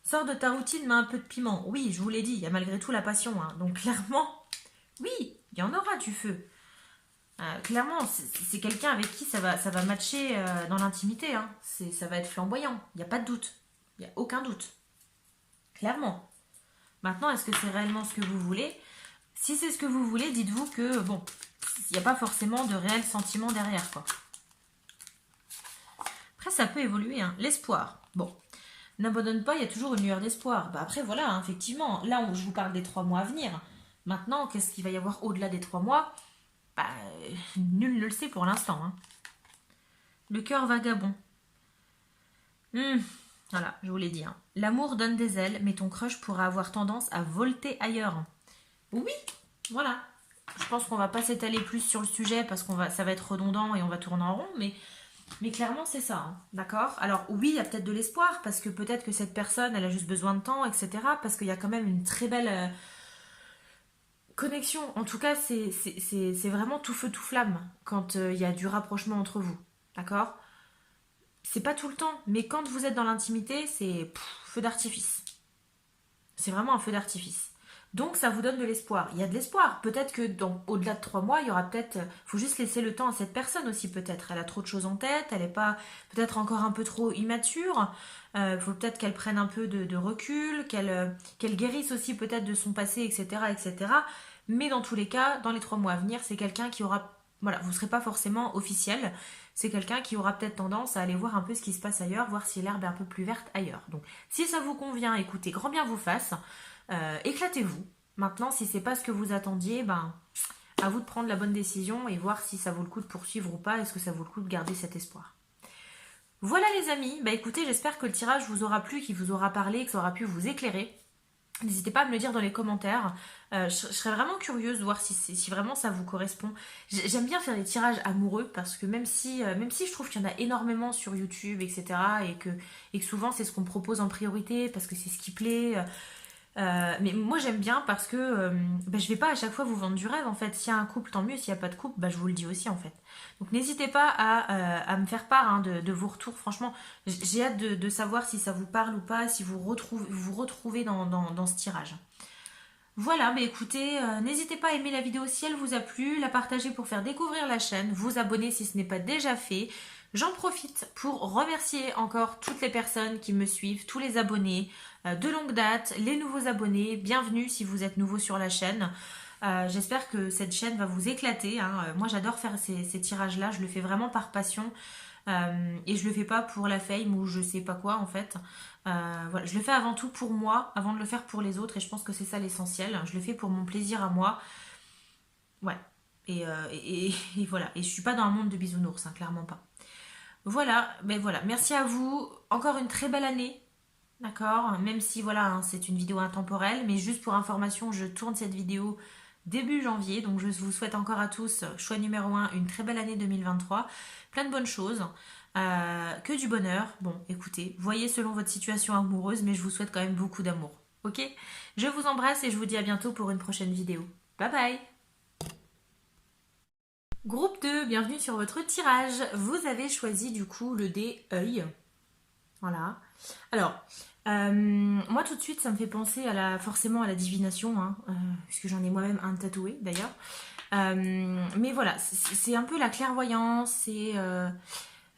Sors de ta routine, mets un peu de piment. Oui, je vous l'ai dit, il y a malgré tout la passion. Hein. Donc clairement, oui, il y en aura du feu. Clairement, c'est quelqu'un avec qui ça va matcher dans l'intimité. Hein. Ça va être flamboyant. Il n'y a pas de doute. Il n'y a aucun doute. Clairement. Maintenant, est-ce que c'est réellement ce que vous voulez? Si c'est ce que vous voulez, dites-vous que, bon, il n'y a pas forcément de réel sentiment derrière, quoi. Après, ça peut évoluer. Hein. L'espoir. Bon, n'abandonne pas, il y a toujours une lueur d'espoir. Bah après, voilà, hein, effectivement, là, je vous parle des 3 mois à venir. Maintenant, qu'est-ce qu'il va y avoir au-delà des 3 mois? Bah, nul ne le sait pour l'instant. Hein. Le cœur vagabond. Voilà, je vous l'ai dit. Hein. L'amour donne des ailes, mais ton crush pourra avoir tendance à volter ailleurs. Oui, voilà. Je pense qu'on va pas s'étaler plus sur le sujet parce ça va être redondant et on va tourner en rond, mais clairement c'est ça, hein, d'accord? Alors oui, il y a peut-être de l'espoir parce que peut-être que cette personne, elle a juste besoin de temps, etc. Parce qu'il y a quand même une très belle connexion. En tout cas, c'est vraiment tout feu tout flamme quand il y a du rapprochement entre vous, d'accord? C'est pas tout le temps, mais quand vous êtes dans l'intimité, c'est feu d'artifice. C'est vraiment un feu d'artifice. Donc ça vous donne de l'espoir. Il y a de l'espoir. Peut-être que au-delà de 3 mois, il y aura peut-être... faut juste laisser le temps à cette personne aussi peut-être. Elle a trop de choses en tête, elle n'est pas peut-être encore un peu trop immature. Il faut peut-être qu'elle prenne un peu de recul, qu'elle guérisse aussi peut-être de son passé, etc., etc. Mais dans tous les cas, dans les 3 mois à venir, c'est quelqu'un qui aura... Voilà, vous ne serez pas forcément officiel. C'est quelqu'un qui aura peut-être tendance à aller voir un peu ce qui se passe ailleurs, voir si l'herbe est un peu plus verte ailleurs. Donc si ça vous convient, écoutez, grand bien vous fasse. Éclatez-vous. Maintenant, si c'est pas ce que vous attendiez, ben, à vous de prendre la bonne décision et voir si ça vaut le coup de poursuivre ou pas. Est-ce que ça vaut le coup de garder cet espoir? Voilà les amis, bah écoutez, j'espère que le tirage vous aura plu, qu'il vous aura parlé, que ça aura pu vous éclairer. N'hésitez pas à me le dire dans les commentaires. Je serais vraiment curieuse de voir si vraiment ça vous correspond. J'aime bien faire des tirages amoureux parce que même si je trouve qu'il y en a énormément sur YouTube, etc. Et que souvent c'est ce qu'on me propose en priorité parce que c'est ce qui plaît. Mais moi j'aime bien parce que je vais pas à chaque fois vous vendre du rêve en fait. S'il y a un couple, tant mieux. S'il n'y a pas de couple, je vous le dis aussi en fait. Donc n'hésitez pas à me faire part de vos retours. Franchement, j'ai hâte de savoir si ça vous parle ou pas, si vous retrouvez dans ce tirage. Voilà, mais écoutez, n'hésitez pas à aimer la vidéo si elle vous a plu, la partager pour faire découvrir la chaîne, vous abonner si ce n'est pas déjà fait. J'en profite pour remercier encore toutes les personnes qui me suivent, tous les abonnés de longue date, les nouveaux abonnés. Bienvenue si vous êtes nouveau sur la chaîne. J'espère que cette chaîne va vous éclater, hein. Moi j'adore faire ces tirages-là, je le fais vraiment par passion. Et je le fais pas pour la fame ou je sais pas quoi en fait. Voilà, je le fais avant tout pour moi, avant de le faire pour les autres, et je pense que c'est ça l'essentiel. Je le fais pour mon plaisir à moi. Ouais. Et voilà. Et je suis pas dans un monde de bisounours, hein, clairement pas. Voilà, ben voilà. Merci à vous. Encore une très belle année. D'accord. Même si voilà, hein, c'est une vidéo intemporelle, mais juste pour information, je tourne cette vidéo début janvier. Donc je vous souhaite encore à tous, choix numéro 1, une très belle année 2023. Plein de bonnes choses. Que du bonheur. Bon, écoutez, voyez selon votre situation amoureuse, mais je vous souhaite quand même beaucoup d'amour. Ok? Je vous embrasse et je vous dis à bientôt pour une prochaine vidéo. Bye bye! Groupe 2, bienvenue sur votre tirage. Vous avez choisi du coup le dé œil. Voilà. Alors, moi tout de suite ça me fait penser forcément à la divination, hein, puisque j'en ai moi-même un tatoué d'ailleurs. Mais voilà, c'est un peu la clairvoyance, c'est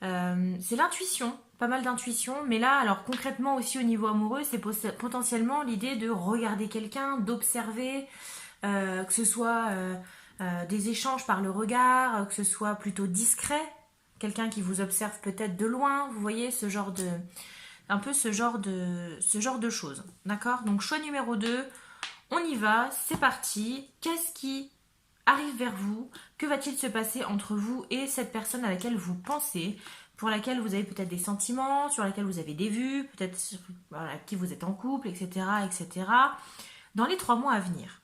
l'intuition, pas mal d'intuition. Mais là, alors concrètement aussi au niveau amoureux, c'est potentiellement l'idée de regarder quelqu'un, d'observer, que ce soit des échanges par le regard, que ce soit plutôt discret, quelqu'un qui vous observe peut-être de loin, vous voyez, un peu ce genre de choses. D'accord? Donc choix numéro 2, on y va, c'est parti. Qu'est-ce qui arrive vers vous? Que va-t-il se passer entre vous et cette personne à laquelle vous pensez, pour laquelle vous avez peut-être des sentiments, sur laquelle vous avez des vues, peut-être avec qui vous êtes en couple, etc., etc., dans les 3 mois à venir?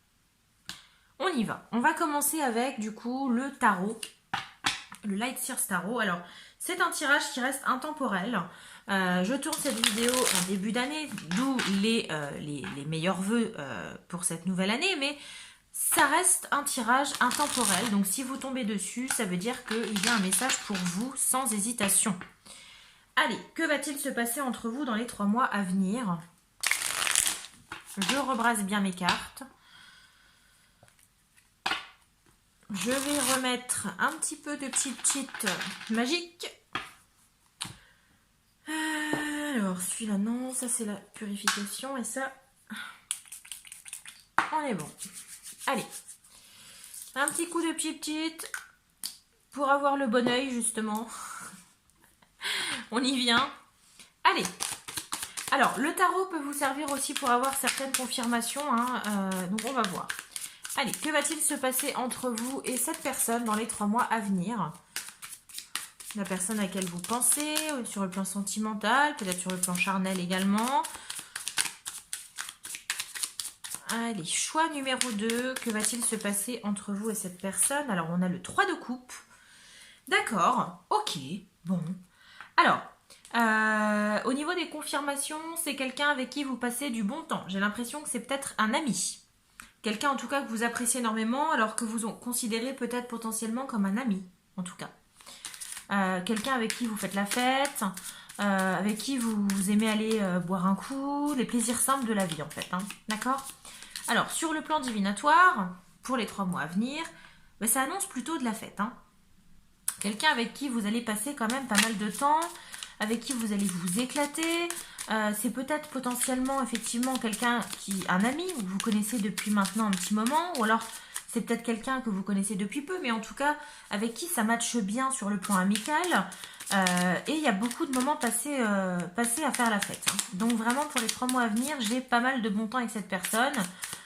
On y va. On va commencer avec, du coup, le tarot, le Light Sears Tarot. Alors, c'est un tirage qui reste intemporel. Je tourne cette vidéo en début d'année, d'où les meilleurs vœux pour cette nouvelle année, mais ça reste un tirage intemporel. Donc, si vous tombez dessus, ça veut dire qu'il y a un message pour vous sans hésitation. Allez, que va-t-il se passer entre vous dans les 3 mois à venir? Je rebrasse bien mes cartes. Je vais remettre un petit peu de petite cheat magique. Alors, celui-là, non. Ça, c'est la purification. Et ça, on est bon. Allez. Un petit coup de petite cheat pour avoir le bon oeil, justement. On y vient. Allez. Alors, le tarot peut vous servir aussi pour avoir certaines confirmations, hein. Donc, on va voir. Allez, que va-t-il se passer entre vous et cette personne dans les 3 mois à venir? La personne à laquelle vous pensez, sur le plan sentimental, peut-être sur le plan charnel également. Allez, choix numéro 2. Que va-t-il se passer entre vous et cette personne? Alors, on a le 3 de coupe. D'accord, ok, bon. Alors, au niveau des confirmations, c'est quelqu'un avec qui vous passez du bon temps. J'ai l'impression que c'est peut-être un ami. Quelqu'un en tout cas que vous appréciez énormément, alors que vous considérez peut-être potentiellement comme un ami, en tout cas. Quelqu'un avec qui vous faites la fête, avec qui vous aimez aller boire un coup, les plaisirs simples de la vie en fait, hein. D'accord? Alors, sur le plan divinatoire, pour les 3 mois à venir, ça annonce plutôt de la fête, hein. Quelqu'un avec qui vous allez passer quand même pas mal de temps, avec qui vous allez vous éclater. C'est peut-être potentiellement effectivement un ami que vous connaissez depuis maintenant un petit moment, ou alors c'est peut-être quelqu'un que vous connaissez depuis peu, mais en tout cas avec qui ça matche bien sur le plan amical. Et il y a beaucoup de moments passés à faire la fête, hein. Donc vraiment pour les 3 mois à venir, j'ai pas mal de bon temps avec cette personne.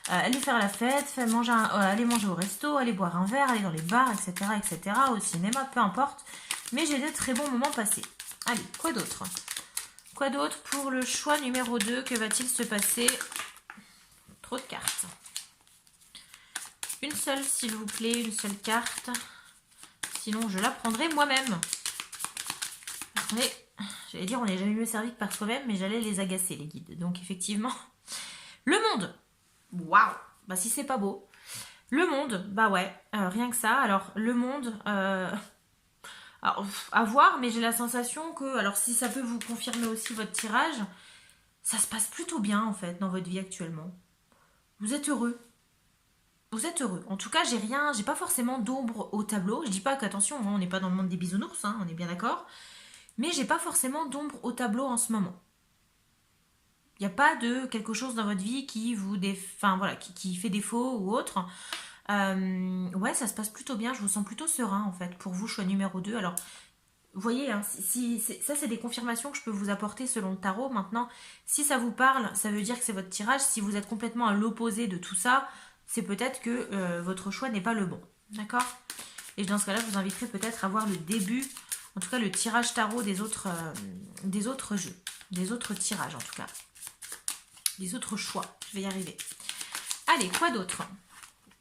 Aller faire la fête, aller manger au resto, aller boire un verre, aller dans les bars, etc., etc., au cinéma, peu importe. Mais j'ai de très bons moments passés. Allez, quoi d'autre? Quoi d'autre pour le choix numéro 2? Que va-t-il se passer? Trop de cartes. Une seule, s'il vous plaît, une seule carte. Sinon, je la prendrai moi-même. J'allais dire, on n'est jamais mieux servi que par soi-même, mais j'allais les agacer, les guides. Donc, effectivement, le monde. waouh. Bah si c'est pas beau. Le monde, bah ouais, rien que ça. Alors le monde, alors, à voir, mais j'ai la sensation que, alors si ça peut vous confirmer aussi votre tirage, ça se passe plutôt bien en fait dans votre vie actuellement. Vous êtes heureux. Vous êtes heureux. En tout cas, j'ai pas forcément d'ombre au tableau. Je dis pas qu'attention, hein, on n'est pas dans le monde des bisounours, hein, on est bien d'accord. Mais j'ai pas forcément d'ombre au tableau en ce moment. Il n'y a pas de quelque chose dans votre vie qui vous enfin, voilà, qui fait défaut ou autre. Ouais, ça se passe plutôt bien. Je vous sens plutôt serein en fait pour vous, choix numéro 2. Alors, vous voyez, hein, ça c'est des confirmations que je peux vous apporter selon le tarot. Maintenant, si ça vous parle, ça veut dire que c'est votre tirage. Si vous êtes complètement à l'opposé de tout ça, c'est peut-être que votre choix n'est pas le bon. D'accord? Et dans ce cas-là, je vous inviterai peut-être à voir le début, en tout cas le tirage tarot des autres jeux. Des autres tirages en tout cas. Des autres choix. Je vais y arriver. Allez, quoi d'autre?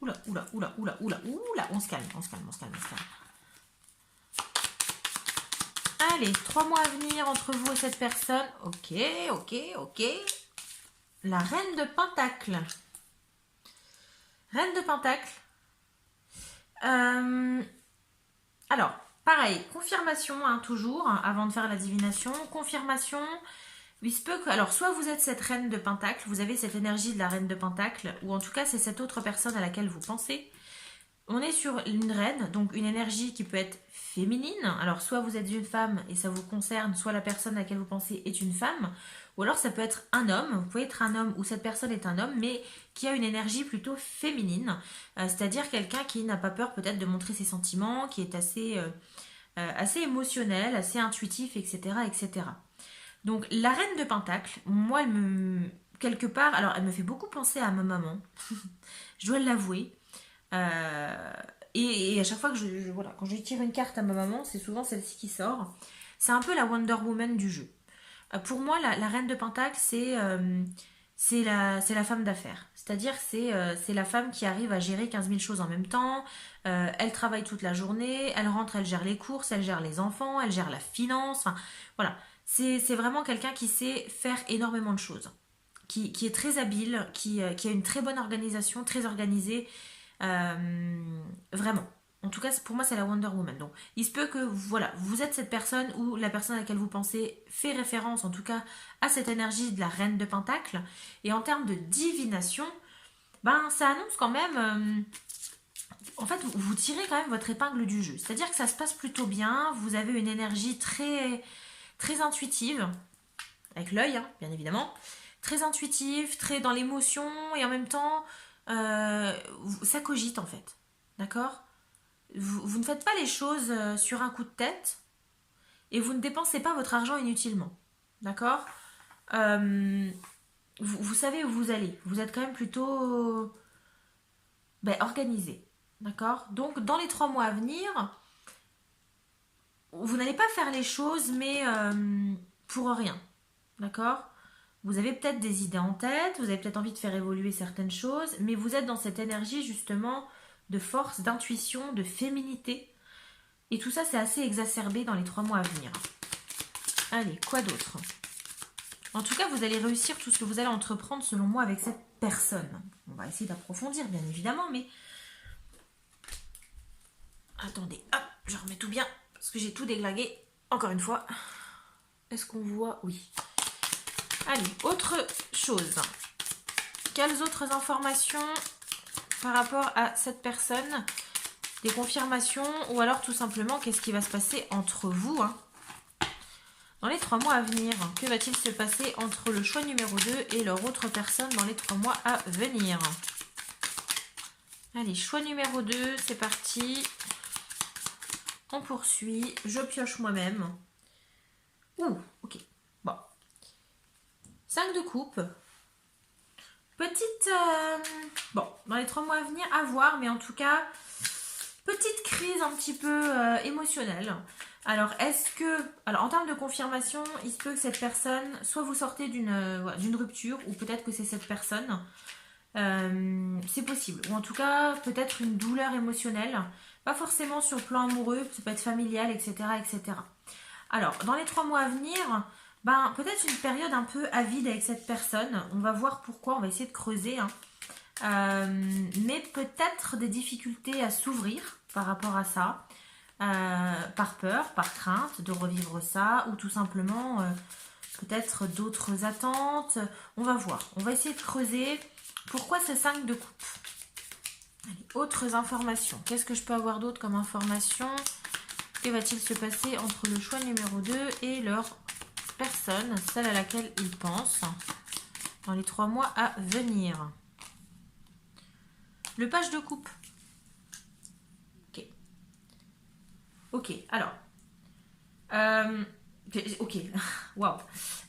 Oula, oula, oula, oula, oula, oula. On se calme, on se calme, on se calme, on se calme. Allez, 3 mois à venir entre vous et cette personne. Ok, ok, ok. La reine de Pentacle. Reine de Pentacle. Alors, pareil, confirmation, hein, toujours, hein, avant de faire la divination. Confirmation. Il se peut que, alors, soit vous êtes cette reine de Pentacle, vous avez cette énergie de la reine de Pentacle, ou en tout cas, c'est cette autre personne à laquelle vous pensez. On est sur une reine, donc une énergie qui peut être féminine. Alors, soit vous êtes une femme et ça vous concerne, soit la personne à laquelle vous pensez est une femme. Ou alors, ça peut être un homme. Vous pouvez être un homme ou cette personne est un homme, mais qui a une énergie plutôt féminine. C'est-à-dire quelqu'un qui n'a pas peur peut-être de montrer ses sentiments, qui est assez émotionnel, assez intuitif, etc., etc. Donc, la reine de Pentacle, moi, quelque part, alors elle me fait beaucoup penser à ma maman. Je dois l'avouer. Et à chaque fois que voilà, quand je tire une carte à ma maman, c'est souvent celle-ci qui sort. C'est un peu la Wonder Woman du jeu. Pour moi, la reine de Pentacle, c'est la femme d'affaires. C'est-à-dire c'est la femme qui arrive à gérer 15 000 choses en même temps. Elle travaille toute la journée, elle rentre, elle gère les courses, elle gère les enfants, elle gère la finance. Enfin, voilà. C'est vraiment quelqu'un qui sait faire énormément de choses. Qui est très habile, qui a une très bonne organisation, très organisée. Vraiment. En tout cas, pour moi, c'est la Wonder Woman. Donc, il se peut que, voilà, vous êtes cette personne ou la personne à laquelle vous pensez fait référence, en tout cas, à cette énergie de la reine de Pentacle. Et en termes de divination, ben, ça annonce quand même... en fait, vous tirez quand même votre épingle du jeu. C'est-à-dire que ça se passe plutôt bien. Vous avez une énergie très, très intuitive, avec l'œil, hein, bien évidemment. Très intuitive, très dans l'émotion, et en même temps... ça cogite en fait, d'accord? Vous ne faites pas les choses sur un coup de tête et vous ne dépensez pas votre argent inutilement, d'accord? Vous savez où vous allez, vous êtes quand même plutôt organisé, d'accord? Donc dans les 3 mois à venir, vous n'allez pas faire les choses mais pour rien, d'accord? Vous avez peut-être des idées en tête, vous avez peut-être envie de faire évoluer certaines choses, mais vous êtes dans cette énergie justement de force, d'intuition, de féminité. Et tout ça, c'est assez exacerbé dans les 3 mois à venir. Allez, quoi d'autre? En tout cas, vous allez réussir tout ce que vous allez entreprendre selon moi avec cette personne. On va essayer d'approfondir, bien évidemment, mais... Attendez, hop, je remets tout bien, parce que j'ai tout déglingué. Encore une fois. Est-ce qu'on voit? Oui. Allez, autre chose. Quelles autres informations par rapport à cette personne? Des confirmations ou alors tout simplement qu'est-ce qui va se passer entre vous dans les 3 mois à venir? Que va-t-il se passer entre le choix numéro 2 et leur autre personne dans les 3 mois à venir? Allez, choix numéro 2, c'est parti. On poursuit. Je pioche moi-même. Ouh, ok. Bon. 5 de coupe. Petite... bon, dans les 3 mois à venir, à voir, mais en tout cas, petite crise un petit peu émotionnelle. Alors, est-ce que... Alors, en termes de confirmation, il se peut que cette personne, soit vous sortez d'une rupture, ou peut-être que c'est cette personne. C'est possible. Ou en tout cas, peut-être une douleur émotionnelle. Pas forcément sur le plan amoureux, ça peut être familial, etc., etc. Alors, dans les 3 mois à venir... Ben, peut-être une période un peu avide avec cette personne. On va voir pourquoi, on va essayer de creuser. mais peut-être des difficultés à s'ouvrir par rapport à ça, par peur, par crainte de revivre ça, ou tout simplement peut-être d'autres attentes. On va voir, on va essayer de creuser. Pourquoi ce 5 de coupe? Allez, autres informations. Qu'est-ce que je peux avoir d'autre comme information? Que va-t-il se passer entre le choix numéro 2 et leur personne, celle à laquelle ils pensent, dans les 3 mois à venir? Le page de coupe. Ok. Ok, alors. Ok, waouh.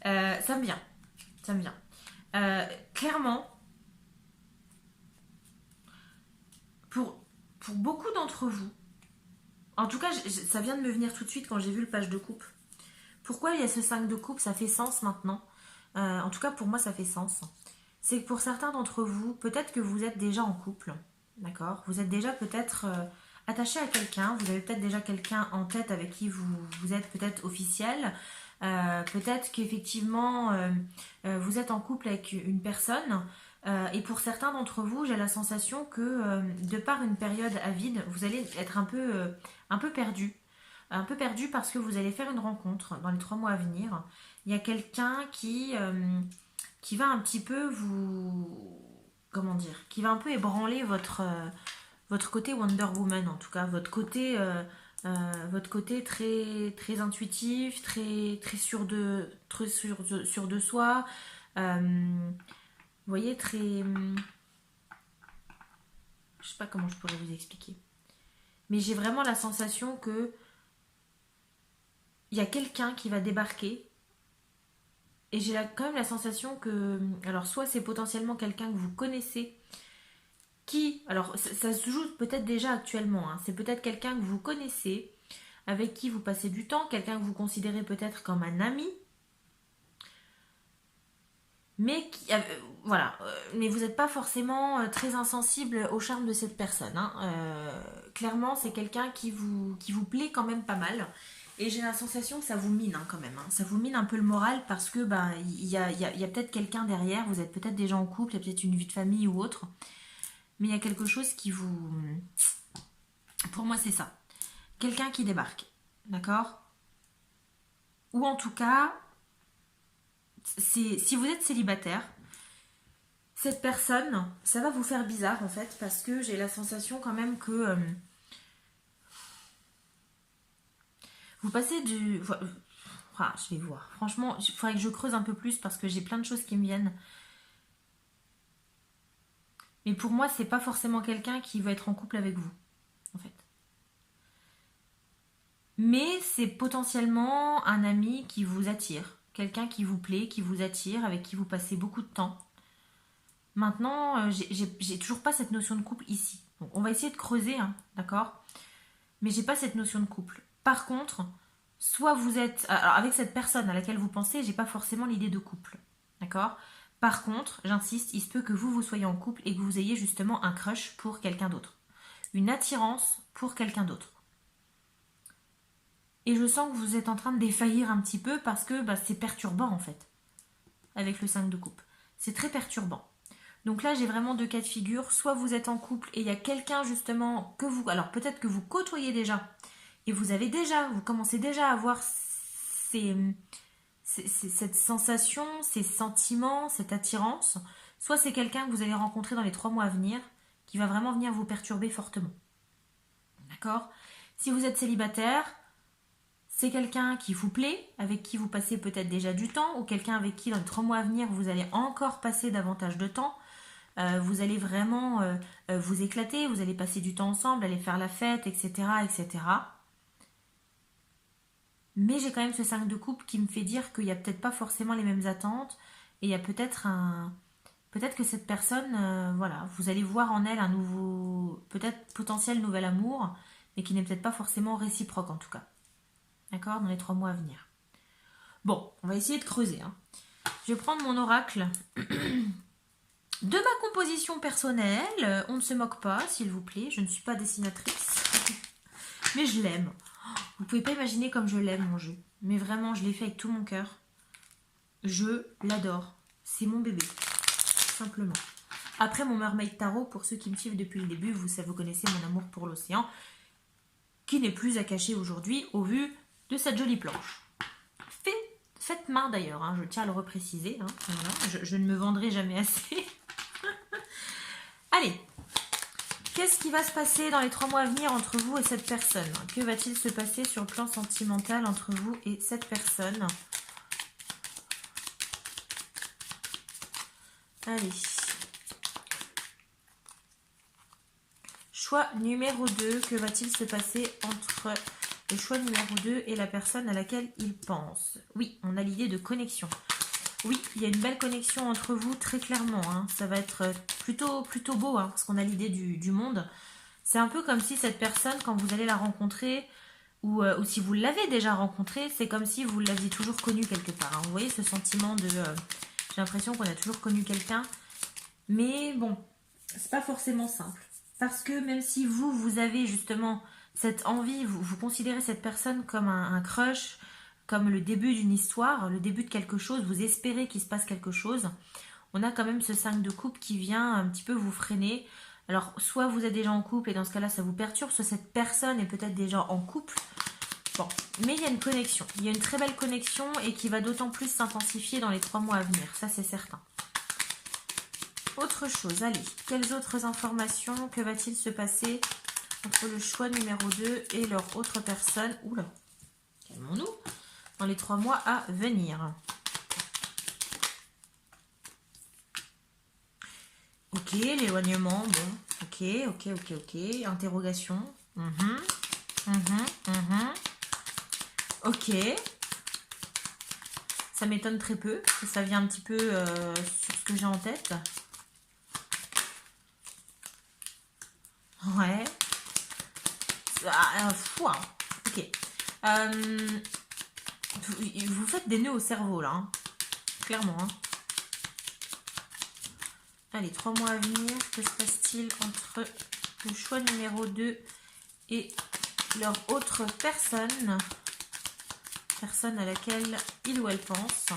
Ça me vient. Ça me vient. Clairement, pour beaucoup d'entre vous, en tout cas, ça vient de me venir tout de suite quand j'ai vu le page de coupe. Pourquoi il y a ce 5 de coupe? Ça fait sens maintenant. En tout cas, pour moi, ça fait sens. C'est que pour certains d'entre vous, peut-être que vous êtes déjà en couple, d'accord? Vous êtes déjà peut-être attaché à quelqu'un, vous avez peut-être déjà quelqu'un en tête avec qui vous êtes peut-être officiel. Peut-être qu'effectivement, vous êtes en couple avec une personne. Et pour certains d'entre vous, j'ai la sensation que de par une période à vide, vous allez être un peu perdu. Un peu perdu parce que vous allez faire une rencontre dans les 3 mois à venir. Il y a quelqu'un qui va un petit peu vous... Comment dire? Qui va un peu ébranler votre côté Wonder Woman, en tout cas. Votre côté très, très intuitif, très, très sûr de soi. Vous voyez, très... Je sais pas comment je pourrais vous expliquer. Mais j'ai vraiment la sensation que il y a quelqu'un qui va débarquer. Et j'ai quand même la sensation que... Alors, soit c'est potentiellement quelqu'un que vous connaissez, qui... Alors, ça se joue peut-être déjà actuellement. Hein, c'est peut-être quelqu'un que vous connaissez, avec qui vous passez du temps, quelqu'un que vous considérez peut-être comme un ami, mais qui... voilà. Mais vous n'êtes pas forcément très insensible au charme de cette personne. Hein. Clairement, c'est quelqu'un qui vous plaît quand même pas mal. Et j'ai la sensation que ça vous mine hein, quand même. Hein. Ça vous mine un peu le moral parce que bah, y a peut-être quelqu'un derrière, vous êtes peut-être déjà en couple, il y a peut-être une vie de famille ou autre. Mais il y a quelque chose qui vous... Pour moi, c'est ça. Quelqu'un qui débarque. D'accord? Ou en tout cas, si vous êtes célibataire, cette personne, ça va vous faire bizarre en fait parce que j'ai la sensation quand même que... vous passez du... Ah, je vais voir. Franchement, il faudrait que je creuse un peu plus parce que j'ai plein de choses qui me viennent. Mais pour moi, c'est pas forcément quelqu'un qui va être en couple avec vous, en fait. Mais c'est potentiellement un ami qui vous attire. Quelqu'un qui vous plaît, qui vous attire, avec qui vous passez beaucoup de temps. Maintenant, j'ai toujours pas cette notion de couple ici. Donc, on va essayer de creuser, hein, d'accord? Mais j'ai pas cette notion de couple. Par contre, soit vous êtes... Alors, avec cette personne à laquelle vous pensez, j'ai pas forcément l'idée de couple. D'accord? Par contre, j'insiste, il se peut que vous soyez en couple et que vous ayez justement un crush pour quelqu'un d'autre. Une attirance pour quelqu'un d'autre. Et je sens que vous êtes en train de défaillir un petit peu parce que bah, c'est perturbant en fait. Avec le 5 de coupe. C'est très perturbant. Donc là, j'ai vraiment 2 cas de figure. Soit vous êtes en couple et il y a quelqu'un justement que vous... Alors peut-être que vous côtoyez déjà. Et vous commencez déjà à avoir cette sensation, ces sentiments, cette attirance. Soit c'est quelqu'un que vous allez rencontrer dans les 3 mois à venir qui va vraiment venir vous perturber fortement. D'accord? Si vous êtes célibataire, c'est quelqu'un qui vous plaît, avec qui vous passez peut-être déjà du temps, ou quelqu'un avec qui dans les 3 mois à venir vous allez encore passer davantage de temps. Vous allez vraiment vous éclater, vous allez passer du temps ensemble, aller faire la fête, etc. etc. Mais j'ai quand même ce 5 de coupe qui me fait dire qu'il n'y a peut-être pas forcément les mêmes attentes et il y a peut-être un... Peut-être que cette personne, voilà, vous allez voir en elle un nouveau, peut-être potentiel nouvel amour, mais qui n'est peut-être pas forcément réciproque en tout cas. D'accord? Dans les 3 mois à venir. Bon, on va essayer de creuser. Hein. Je vais prendre mon oracle de ma composition personnelle. On ne se moque pas, s'il vous plaît. Je ne suis pas dessinatrice. Mais je l'aime. Vous pouvez pas imaginer comme je l'aime mon jeu. Mais vraiment, je l'ai fait avec tout mon cœur. Je l'adore. C'est mon bébé. Tout simplement. Après mon Mermaid Tarot, pour ceux qui me suivent depuis le début, vous connaissez mon amour pour l'océan, qui n'est plus à cacher aujourd'hui au vu de cette jolie planche. Faites main d'ailleurs, hein, je tiens à le repréciser. Hein, voilà, je ne me vendrai jamais assez. Allez, qu'est-ce qui va se passer dans les 3 mois à venir entre vous et cette personne? Que va-t-il se passer sur le plan sentimental entre vous et cette personne? Allez. Choix numéro 2, que va-t-il se passer entre le choix numéro 2 et la personne à laquelle il pense? Oui, on a l'idée de connexion. Oui, il y a une belle connexion entre vous, très clairement. Hein. Ça va être plutôt beau, hein, parce qu'on a l'idée du monde. C'est un peu comme si cette personne, quand vous allez la rencontrer, ou si vous l'avez déjà rencontrée, c'est comme si vous l'aviez toujours connue quelque part. Hein. Vous voyez ce sentiment de... j'ai l'impression qu'on a toujours connu quelqu'un. Mais bon, c'est pas forcément simple. Parce que même si vous avez justement cette envie, vous considérez cette personne comme un crush, comme le début d'une histoire, le début de quelque chose, vous espérez qu'il se passe quelque chose, on a quand même ce 5 de coupe qui vient un petit peu vous freiner. Alors, soit vous êtes déjà en couple et dans ce cas-là, ça vous perturbe, soit cette personne est peut-être déjà en couple. Bon, mais il y a une connexion. Il y a une très belle connexion et qui va d'autant plus s'intensifier dans les 3 mois à venir. Ça, c'est certain. Autre chose, allez, quelles autres informations? Que va-t-il se passer entre le choix numéro 2 et leur autre personne? Oula, calmons-nous. Dans les 3 mois à venir. Ok, l'éloignement, bon. Ok. Interrogation. Ok. Ça m'étonne très peu, parce que ça vient un petit peu sur ce que j'ai en tête. Ouais. Ok. Vous faites des nœuds au cerveau, là. Hein. Clairement. Hein. Allez, 3 mois à venir. Que se passe-t-il entre le choix numéro 2 et leur autre personne? Personne à laquelle il ou elle pense.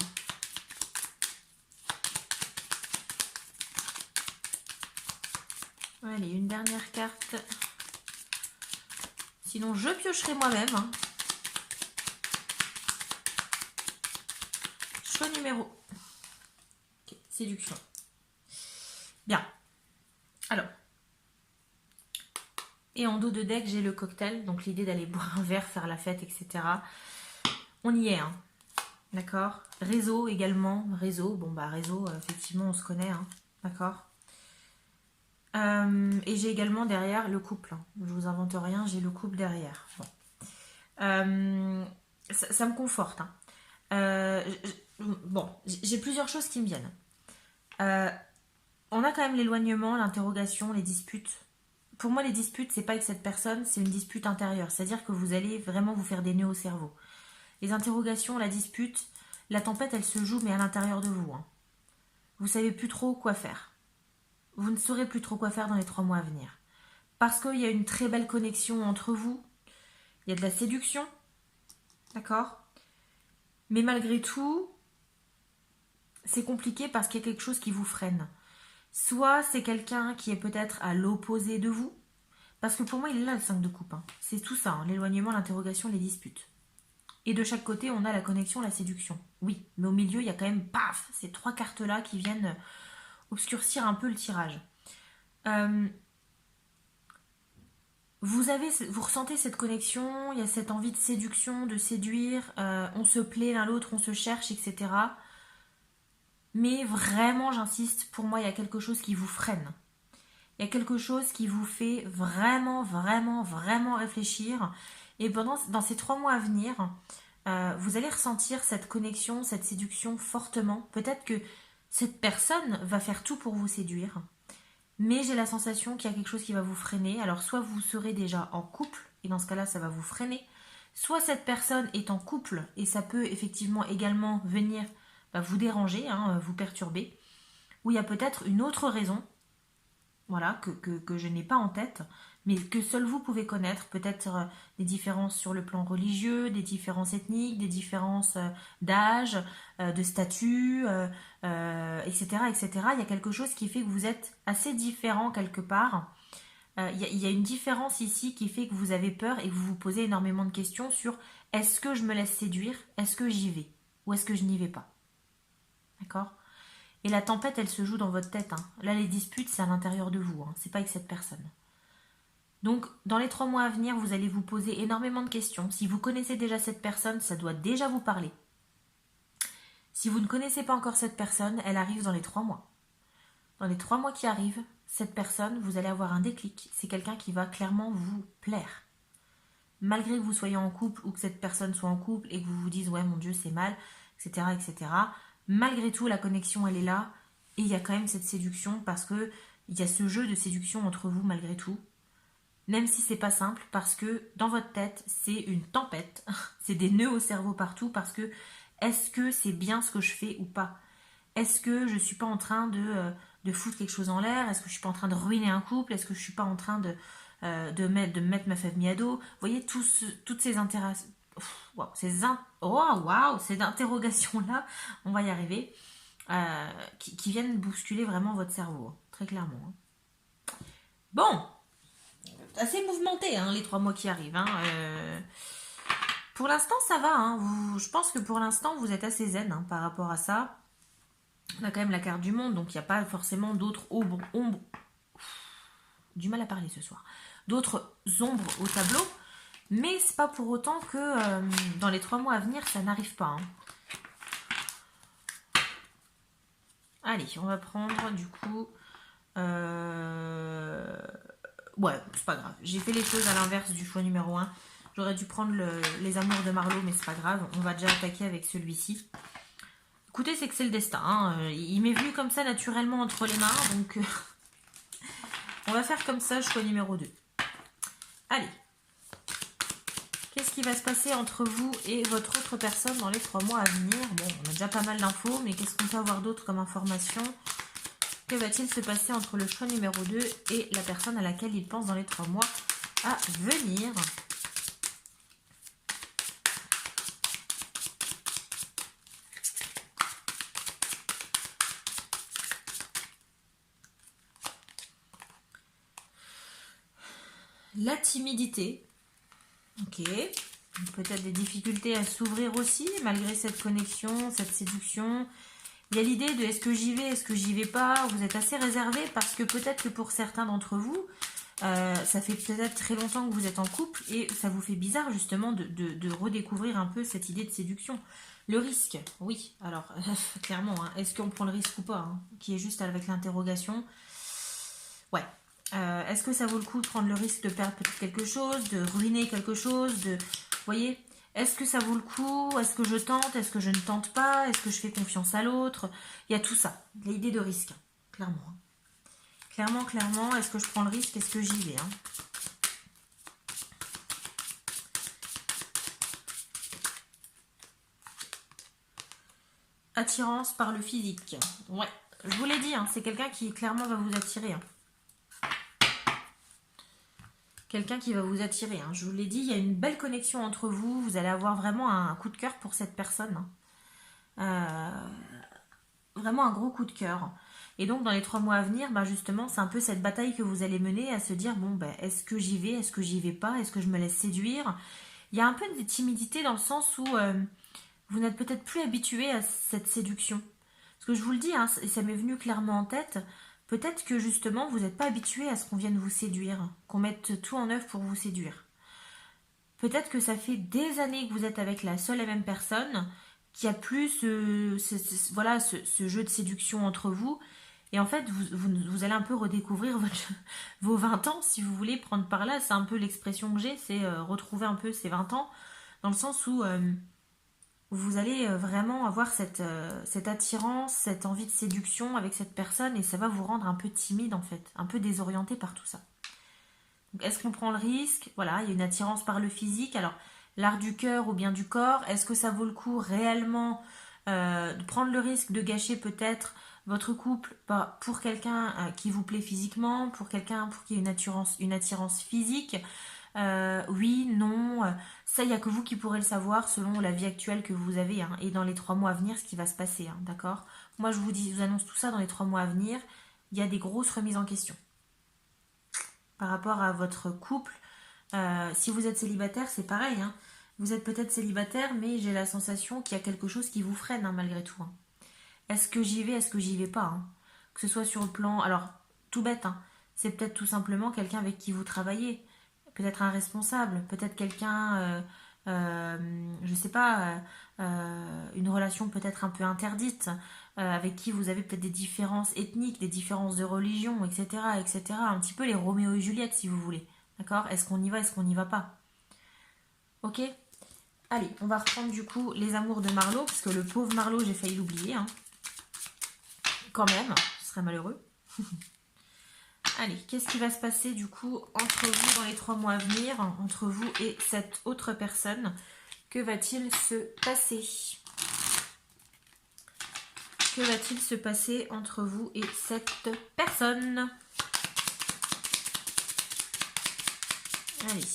Allez, une dernière carte. Sinon, je piocherai moi-même. Hein. Choix numéro. Okay, séduction. Bien. Alors. Et en dos de deck, j'ai le cocktail. Donc, l'idée d'aller boire un verre, faire la fête, etc. On y est. Hein. D'accord. Réseau également. Réseau. Bon, bah, réseau, effectivement, on se connaît. Hein. D'accord. Et j'ai également derrière le couple. Je vous invente rien, j'ai le couple derrière. Bon. Ça me conforte. Hein. Bon, j'ai plusieurs choses qui me viennent. On a quand même l'éloignement, l'interrogation, les disputes. Pour moi, les disputes, c'est pas avec cette personne, c'est une dispute intérieure. C'est-à-dire que vous allez vraiment vous faire des nœuds au cerveau. Les interrogations, la dispute, la tempête, elle se joue, mais à l'intérieur de vous. Hein. Vous savez plus trop quoi faire. Vous ne saurez plus trop quoi faire dans les 3 mois à venir. Parce qu'il y a une très belle connexion entre vous. Il y a de la séduction. D'accord? Mais malgré tout, c'est compliqué parce qu'il y a quelque chose qui vous freine. Soit c'est quelqu'un qui est peut-être à l'opposé de vous. Parce que pour moi, il est là le 5 de coupe. Hein. C'est tout ça, hein, l'éloignement, l'interrogation, les disputes. Et de chaque côté, on a la connexion, la séduction. Oui, mais au milieu, il y a quand même, paf, ces 3 cartes-là qui viennent obscurcir un peu le tirage. Vous ressentez cette connexion, il y a cette envie de séduction, de séduire, on se plaît l'un l'autre, on se cherche, etc. Mais vraiment, j'insiste, pour moi, il y a quelque chose qui vous freine. Il y a quelque chose qui vous fait vraiment réfléchir. Et dans ces 3 mois à venir, vous allez ressentir cette connexion, cette séduction fortement. Peut-être que cette personne va faire tout pour vous séduire. Mais j'ai la sensation qu'il y a quelque chose qui va vous freiner. Alors soit vous serez déjà en couple, et dans ce cas-là, ça va vous freiner. Soit cette personne est en couple, et ça peut effectivement également venir vous déranger, hein, vous perturber. Ou il y a peut-être une autre raison, voilà, que je n'ai pas en tête. mais que seul vous pouvez connaître, peut-être des différences sur le plan religieux, des différences ethniques, des différences d'âge, de statut, etc., etc. Il y a quelque chose qui fait que vous êtes assez différent quelque part. Il y a une différence ici qui fait que vous avez peur et que vous vous posez énormément de questions sur est-ce que je me laisse séduire, est-ce que j'y vais ou est-ce que je n'y vais pas. D'accord? Et la tempête, elle se joue dans votre tête, hein. Là, les disputes, c'est à l'intérieur de vous, hein. C'est pas avec cette personne. Donc, dans les 3 mois à venir, vous allez vous poser énormément de questions. Si vous connaissez déjà cette personne, ça doit déjà vous parler. Si vous ne connaissez pas encore cette personne, elle arrive dans les 3 mois. Dans les 3 mois qui arrivent, cette personne, vous allez avoir un déclic. C'est quelqu'un qui va clairement vous plaire. Malgré que vous soyez en couple ou que cette personne soit en couple et que vous vous dites « ouais, mon Dieu, c'est mal », etc., etc., malgré tout, la connexion, elle est là. Et il y a quand même cette séduction parce que il y a ce jeu de séduction entre vous malgré tout. Même si c'est pas simple, parce que dans votre tête, c'est une tempête. C'est des nœuds au cerveau partout parce que est-ce que c'est bien ce que je fais ou pas? Est-ce que je suis pas en train de foutre quelque chose en l'air? Est-ce que je suis pas en train de ruiner un couple? Est-ce que je suis pas en train de mettre ma famille à dos? Vous voyez, toutes ces ces interrogations-là, on va y arriver, qui viennent bousculer vraiment votre cerveau, hein, très clairement. Hein. Bon, assez mouvementé, hein, les 3 mois qui arrivent. Hein, pour l'instant, ça va. Hein, je pense que pour l'instant, vous êtes assez zen, hein, par rapport à ça. On a quand même la carte du monde, donc il n'y a pas forcément d'autres ombres. Du mal à parler ce soir. D'autres ombres au tableau. Mais c'est pas pour autant que dans les 3 mois à venir, ça n'arrive pas. Hein. Allez, on va prendre du coup... Ouais, c'est pas grave. J'ai fait les choses à l'inverse du choix numéro 1. J'aurais dû prendre les amours de Marlowe, mais c'est pas grave. On va déjà attaquer avec celui-ci. Écoutez, c'est que c'est le destin. Hein. Il m'est venu comme ça naturellement entre les mains. Donc, on va faire comme ça, choix numéro 2. Allez. Qu'est-ce qui va se passer entre vous et votre autre personne dans les 3 mois à venir? Bon, on a déjà pas mal d'infos, mais qu'est-ce qu'on peut avoir d'autre comme information? Que va-t-il se passer entre le choix numéro 2 et la personne à laquelle il pense dans les 3 mois à venir? La timidité. Ok. Peut-être des difficultés à s'ouvrir aussi, malgré cette connexion, cette séduction. Il y a l'idée de est-ce que j'y vais, est-ce que j'y vais pas. Vous êtes assez réservé parce que peut-être que pour certains d'entre vous, ça fait peut-être très longtemps que vous êtes en couple et ça vous fait bizarre justement de redécouvrir un peu cette idée de séduction. Le risque, oui. Alors, clairement, hein, est-ce qu'on prend le risque ou pas hein, qui est juste avec l'interrogation. Ouais. Est-ce que ça vaut le coup de prendre le risque de perdre peut-être quelque chose, de ruiner quelque chose, de... Vous voyez, est-ce que ça vaut le coup? Est-ce que je tente? Est-ce que je ne tente pas? Est-ce que je fais confiance à l'autre? Il y a tout ça. L'idée de risque, clairement. Clairement, est-ce que je prends le risque? Est-ce que j'y vais hein? Attirance par le physique. Ouais, je vous l'ai dit, hein, c'est quelqu'un qui clairement va vous attirer. Hein. Quelqu'un qui va vous attirer. Hein. Je vous l'ai dit, il y a une belle connexion entre vous. Vous allez avoir vraiment un coup de cœur pour cette personne. Vraiment un gros coup de cœur. Et donc, dans les 3 mois à venir, bah justement, c'est un peu cette bataille que vous allez mener à se dire, bon, bah, est-ce que j'y vais? Est-ce que j'y vais pas? Est-ce que je me laisse séduire? Il y a un peu de timidité dans le sens où vous n'êtes peut-être plus habitué à cette séduction. Parce que je vous le dis, hein, ça m'est venu clairement en tête. Peut-être que justement, vous n'êtes pas habitué à ce qu'on vienne vous séduire, qu'on mette tout en œuvre pour vous séduire. Peut-être que ça fait des années que vous êtes avec la seule et même personne, qu'il n'y a plus ce jeu de séduction entre vous. Et en fait, vous allez un peu redécouvrir vos 20 ans, si vous voulez prendre par là. C'est un peu l'expression que j'ai, c'est retrouver un peu ces 20 ans, dans le sens où vous allez vraiment avoir cette attirance, cette envie de séduction avec cette personne et ça va vous rendre un peu timide en fait, un peu désorienté par tout ça. Est-ce qu'on prend le risque? Voilà, il y a une attirance par le physique. Alors, l'art du cœur ou bien du corps, est-ce que ça vaut le coup réellement de prendre le risque de gâcher peut-être votre couple, pas pour quelqu'un qui vous plaît physiquement, pour quelqu'un pour qui y ait une attirance physique. Oui, non, ça, il n'y a que vous qui pourrez le savoir selon la vie actuelle que vous avez, hein, et dans les 3 mois à venir, ce qui va se passer, hein, d'accord? Moi, je vous annonce tout ça dans les 3 mois à venir. Il y a des grosses remises en question par rapport à votre couple. Si vous êtes célibataire, c'est pareil, hein. Vous êtes peut-être célibataire, mais j'ai la sensation qu'il y a quelque chose qui vous freine, hein, malgré tout, hein. Est-ce que j'y vais, est-ce que j'y vais pas, hein? Que ce soit sur le plan... Alors, tout bête, hein. C'est peut-être tout simplement quelqu'un avec qui vous travaillez. Peut-être un responsable, peut-être quelqu'un, je sais pas, une relation peut-être un peu interdite, avec qui vous avez peut-être des différences ethniques, des différences de religion, etc., etc. Un petit peu les Roméo et Juliette, si vous voulez. D'accord? Est-ce qu'on y va, est-ce qu'on n'y va pas? Ok? Allez, on va reprendre du coup les amours de Marlowe, parce que le pauvre Marlowe, j'ai failli l'oublier, hein. Quand même, ce serait malheureux. Allez, qu'est-ce qui va se passer du coup entre vous dans les 3 mois à venir, entre vous et cette autre personne? Que va-t-il se passer? Que va-t-il se passer entre vous et cette personne? Allez.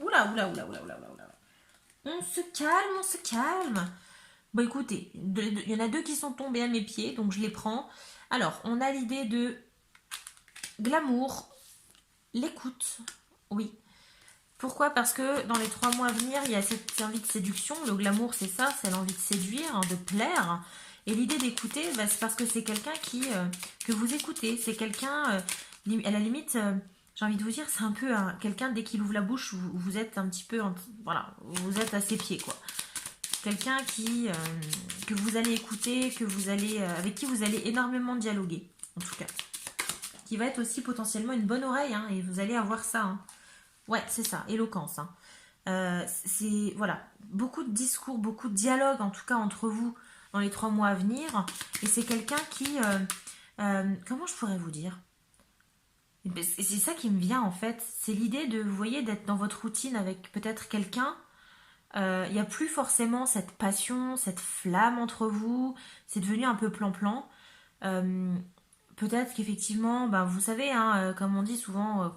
Oula, oula, oula, oula, oula, oula. On se calme, on se calme. Bon, écoutez, il y en a 2 qui sont tombés à mes pieds, donc je les prends. Alors, on a l'idée de glamour, l'écoute, oui. Pourquoi? Parce que dans les 3 mois à venir, il y a cette envie de séduction. Le glamour, c'est ça, c'est l'envie de séduire, hein, de plaire. Et l'idée d'écouter, bah, c'est parce que c'est quelqu'un que vous écoutez. C'est quelqu'un, à la limite, j'ai envie de vous dire, c'est un peu quelqu'un, dès qu'il ouvre la bouche, vous êtes un petit peu, voilà, vous êtes à ses pieds, quoi. Quelqu'un que vous allez écouter, avec qui vous allez énormément dialoguer, en tout cas. Qui va être aussi potentiellement une bonne oreille, hein, et vous allez avoir ça, hein. Ouais, c'est ça, éloquence, hein. C'est, voilà, beaucoup de discours, beaucoup de dialogue, en tout cas, entre vous dans les 3 mois à venir. Et c'est quelqu'un qui... comment je pourrais vous dire? C'est ça qui me vient, en fait. C'est l'idée de, vous voyez, d'être dans votre routine avec peut-être quelqu'un. Il n'y a plus forcément cette passion, cette flamme entre vous. C'est devenu un peu plan-plan. Peut-être qu'effectivement, bah, vous savez, hein, comme on dit souvent,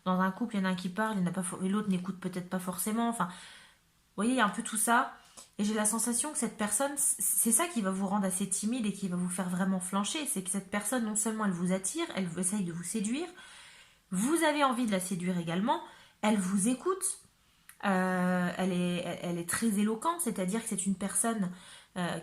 dans un couple, il y en a un qui parle, et l'autre n'écoute peut-être pas forcément. Enfin, vous voyez, il y a un peu tout ça. Et j'ai la sensation que cette personne, c'est ça qui va vous rendre assez timide et qui va vous faire vraiment flancher. C'est que cette personne, non seulement elle vous attire, elle essaye de vous séduire, vous avez envie de la séduire également, elle vous écoute, elle est très éloquente, c'est-à-dire que c'est une personne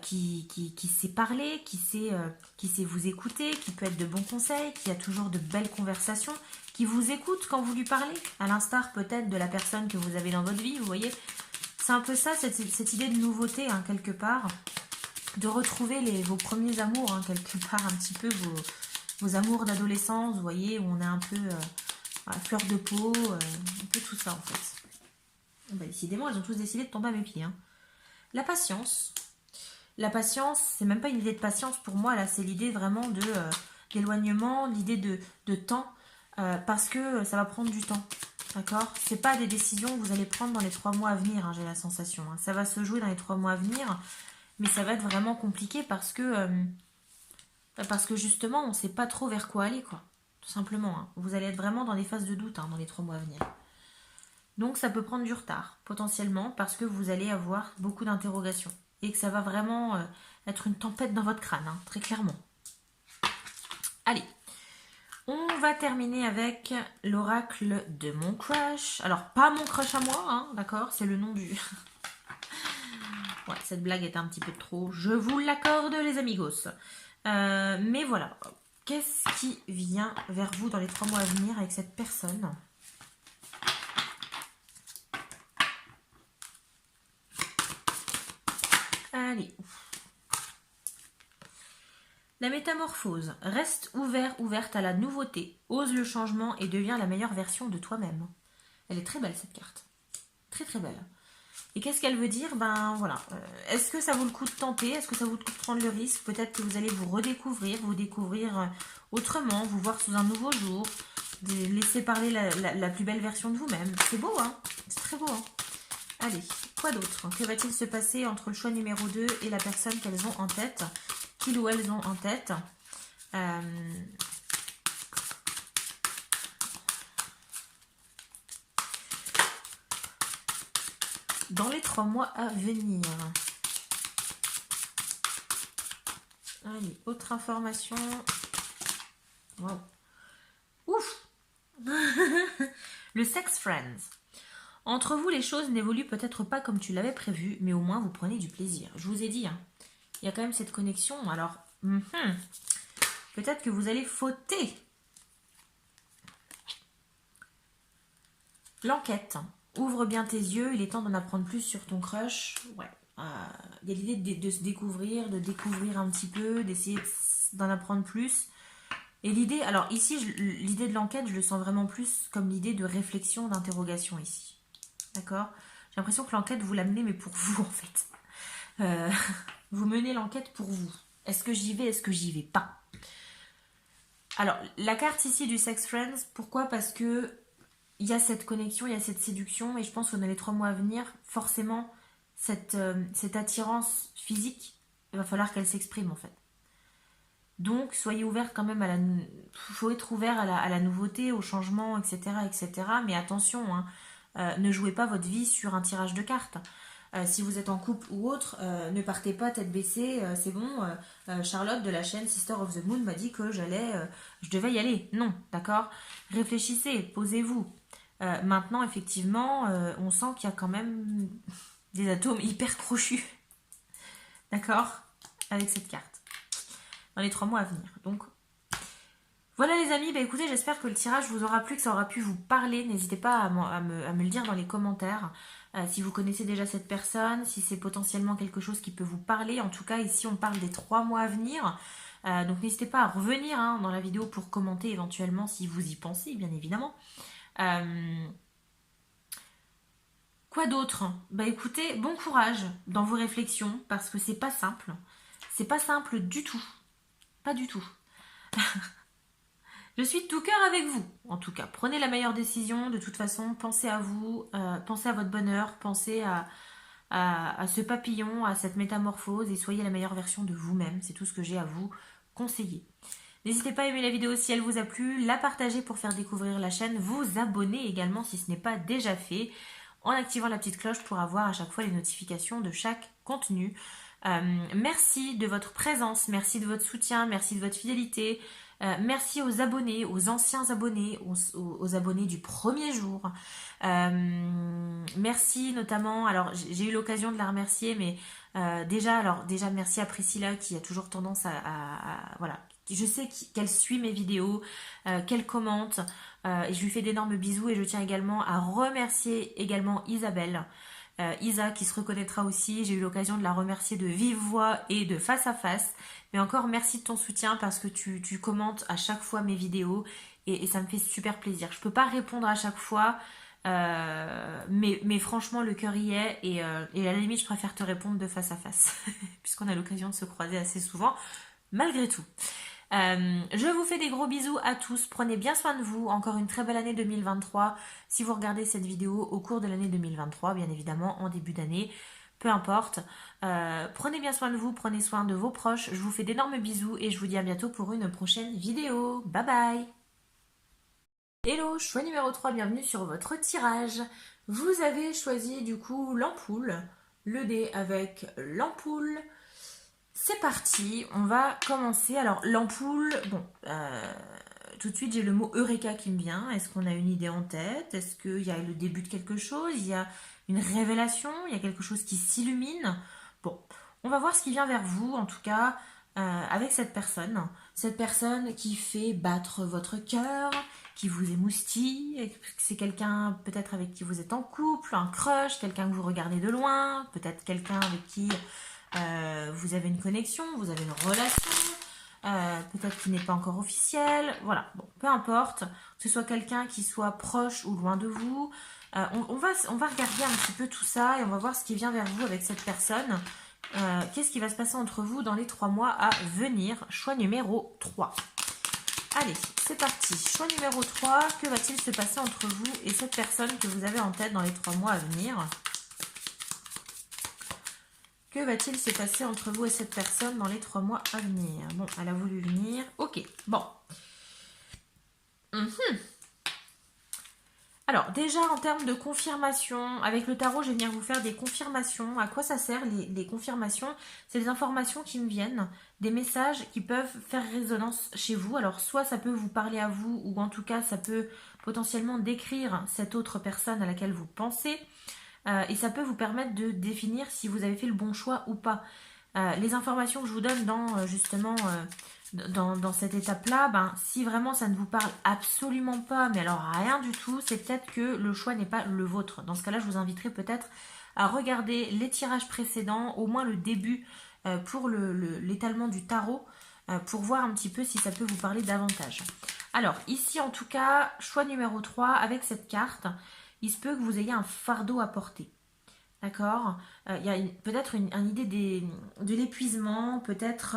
qui sait parler, qui sait vous écouter, qui peut être de bons conseils, qui a toujours de belles conversations, qui vous écoute quand vous lui parlez, à l'instar peut-être de la personne que vous avez dans votre vie, vous voyez. C'est un peu ça, cette idée de nouveauté, hein, quelque part, de retrouver vos premiers amours, hein, quelque part, un petit peu vos amours d'adolescence, vous voyez, où on est un peu à fleur de peau, un peu tout ça en fait. Bah, décidément, elles ont tous décidé de tomber à mes pieds, hein. La patience. La patience, c'est même pas une idée de patience pour moi, là, c'est l'idée vraiment d'éloignement, l'idée de temps, parce que ça va prendre du temps, d'accord? C'est pas des décisions que vous allez prendre dans les 3 mois à venir, hein, j'ai la sensation, hein. Ça va se jouer dans les 3 mois à venir, mais ça va être vraiment compliqué parce que justement, on ne sait pas trop vers quoi aller, quoi, tout simplement, hein. Vous allez être vraiment dans des phases de doute, hein, dans les 3 mois à venir. Donc ça peut prendre du retard, potentiellement, parce que vous allez avoir beaucoup d'interrogations. Et que ça va vraiment être une tempête dans votre crâne, hein, très clairement. Allez, on va terminer avec l'oracle de mon crush. Alors, pas mon crush à moi, hein, d'accord, c'est le nom du... Ouais, cette blague est un petit peu trop, je vous l'accorde les amigos. Mais voilà, qu'est-ce qui vient vers vous dans les 3 mois à venir avec cette personne ? Allez. La métamorphose. Reste ouverte à la nouveauté. Ose le changement et deviens la meilleure version de toi-même. Elle est très belle cette carte. Très très belle. Et qu'est-ce qu'elle veut dire? Ben voilà. Est-ce que ça vaut le coup de tenter? Est-ce que ça vaut le coup de prendre le risque? Peut-être que vous allez vous redécouvrir, vous découvrir autrement, vous voir sous un nouveau jour, laisser parler la plus belle version de vous-même. C'est beau, hein? C'est très beau, hein? Allez, quoi d'autre? Que va-t-il se passer entre le choix numéro 2 et la personne qu'elles ont en tête? qu'ils ou elles ont en tête. Dans les 3 mois à venir. Allez, autre information. Wow. Ouf. Le sex friends. Entre vous, les choses n'évoluent peut-être pas comme tu l'avais prévu, mais au moins vous prenez du plaisir. Je vous ai dit, hein, il y a quand même cette connexion. Alors, peut-être que vous allez fauter. L'enquête. Ouvre bien tes yeux, il est temps d'en apprendre plus sur ton crush. Ouais. Il y a l'idée de se découvrir, de découvrir un petit peu, d'essayer d'en apprendre plus. Et l'idée, alors ici, l'idée de l'enquête, je le sens vraiment plus comme l'idée de réflexion, d'interrogation ici. D'accord? J'ai l'impression que l'enquête, vous l'amenez, mais pour vous, en fait. Vous menez l'enquête pour vous. Est-ce que j'y vais? Est-ce que j'y vais pas? Alors, la carte ici du Sex Friends, pourquoi? Parce que il y a cette connexion, il y a cette séduction, et je pense que dans les 3 mois à venir, forcément, cette attirance physique, il va falloir qu'elle s'exprime, en fait. Donc, soyez ouverts quand même il faut être ouvert à la nouveauté, au changement, etc., etc. Mais attention, hein, ne jouez pas votre vie sur un tirage de cartes. Si vous êtes en couple ou autre, ne partez pas tête baissée. C'est bon, Charlotte de la chaîne Sister of the Moon m'a dit que je devais y aller. Non, d'accord? Réfléchissez, posez-vous. Maintenant, effectivement, on sent qu'il y a quand même des atomes hyper crochus. D'accord? Avec cette carte. Dans les 3 mois à venir. Donc, voilà les amis. Bah, écoutez, j'espère que le tirage vous aura plu, que ça aura pu vous parler. N'hésitez pas à me le dire dans les commentaires. Si vous connaissez déjà cette personne, si c'est potentiellement quelque chose qui peut vous parler. En tout cas, ici, on parle des 3 mois à venir. Donc, n'hésitez pas à revenir dans la vidéo pour commenter éventuellement si vous y pensez, bien évidemment. Quoi d'autre? Bah écoutez, bon courage dans vos réflexions parce que c'est pas simple. C'est pas simple du tout. Pas du tout. Je suis de tout cœur avec vous. En tout cas, prenez la meilleure décision. De toute façon, pensez à vous, pensez à votre bonheur, pensez à ce papillon, à cette métamorphose et soyez la meilleure version de vous-même. C'est tout ce que j'ai à vous conseiller. N'hésitez pas à aimer la vidéo si elle vous a plu, la partager pour faire découvrir la chaîne, vous abonner également si ce n'est pas déjà fait, en activant la petite cloche pour avoir à chaque fois les notifications de chaque contenu. Merci de votre présence, merci de votre soutien, merci de votre fidélité, merci aux abonnés, aux anciens abonnés, aux abonnés du premier jour. Merci notamment, alors j'ai eu l'occasion de la remercier, mais déjà merci à Priscilla qui a toujours tendance voilà, je sais qu'elle suit mes vidéos, qu'elle commente, et je lui fais d'énormes bisous et je tiens également à remercier également Isabelle. Isa qui se reconnaîtra aussi, j'ai eu l'occasion de la remercier de vive voix et de face à face, mais encore merci de ton soutien parce que tu commentes à chaque fois mes vidéos et ça me fait super plaisir. Je peux pas répondre à chaque fois, mais franchement le cœur y est et à la limite je préfère te répondre de face à face puisqu'on a l'occasion de se croiser assez souvent malgré tout. Je vous fais des gros bisous à tous, prenez bien soin de vous, encore une très belle année 2023, si vous regardez cette vidéo au cours de l'année 2023, bien évidemment en début d'année, peu importe, prenez bien soin de vous, prenez soin de vos proches, je vous fais d'énormes bisous et je vous dis à bientôt pour une prochaine vidéo, bye bye. Hello, choix numéro 3, bienvenue sur votre tirage, vous avez choisi du coup l'ampoule, le dé avec l'ampoule. C'est parti, on va commencer. Alors l'ampoule, bon, tout de suite j'ai le mot Eureka qui me vient. Est-ce qu'on a une idée en tête? Est-ce qu'il y a le début de quelque chose? Il y a une révélation? Il y a quelque chose qui s'illumine? Bon, on va voir ce qui vient vers vous, en tout cas, avec cette personne. Cette personne qui fait battre votre cœur, qui vous émoustille. C'est quelqu'un peut-être avec qui vous êtes en couple, un crush, quelqu'un que vous regardez de loin, peut-être quelqu'un avec qui... vous avez une connexion, vous avez une relation, peut-être qui n'est pas encore officielle, voilà, bon, peu importe, que ce soit quelqu'un qui soit proche ou loin de vous, on va regarder un petit peu tout ça et on va voir ce qui vient vers vous avec cette personne, qu'est-ce qui va se passer entre vous dans les 3 mois à venir, choix numéro 3. Allez, c'est parti, choix numéro 3, que va-t-il se passer entre vous et cette personne que vous avez en tête dans les 3 mois à venir ? Que va-t-il se passer entre vous et cette personne dans les 3 mois à venir? Bon, elle a voulu venir. Ok, bon. Alors, déjà en termes de confirmation, avec le tarot, je vais venir vous faire des confirmations. À quoi ça sert les confirmations? C'est des informations qui me viennent, des messages qui peuvent faire résonance chez vous. Alors, soit ça peut vous parler à vous, ou en tout cas, ça peut potentiellement décrire cette autre personne à laquelle vous pensez. Et ça peut vous permettre de définir si vous avez fait le bon choix ou pas. Les informations que je vous donne dans justement dans cette étape-là, ben, si vraiment ça ne vous parle absolument pas, mais alors rien du tout, c'est peut-être que le choix n'est pas le vôtre. Dans ce cas-là, je vous inviterai peut-être à regarder les tirages précédents, au moins le début pour l'étalement du tarot, pour voir un petit peu si ça peut vous parler davantage. Alors, ici en tout cas, choix numéro 3, avec cette carte, il se peut que vous ayez un fardeau à porter. D'accord. Il y a peut-être une idée de l'épuisement, peut-être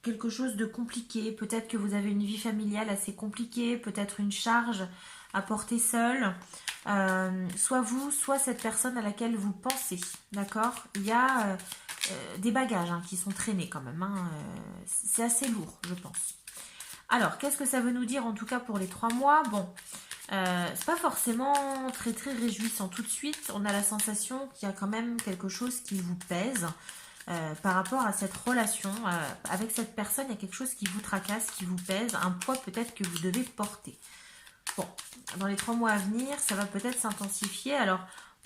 quelque chose de compliqué. Peut-être que vous avez une vie familiale assez compliquée, peut-être une charge à porter seule. Soit vous, soit cette personne à laquelle vous pensez. D'accord. Il y a des bagages qui sont traînés quand même. C'est assez lourd, je pense. Alors, qu'est-ce que ça veut nous dire en tout cas pour les 3 mois? Bon, c'est pas forcément très très réjouissant tout de suite. On a la sensation qu'il y a quand même quelque chose qui vous pèse par rapport à cette relation. Avec cette personne, il y a quelque chose qui vous tracasse, qui vous pèse, un poids peut-être que vous devez porter. Bon, dans les 3 mois à venir, ça va peut-être s'intensifier. Alors,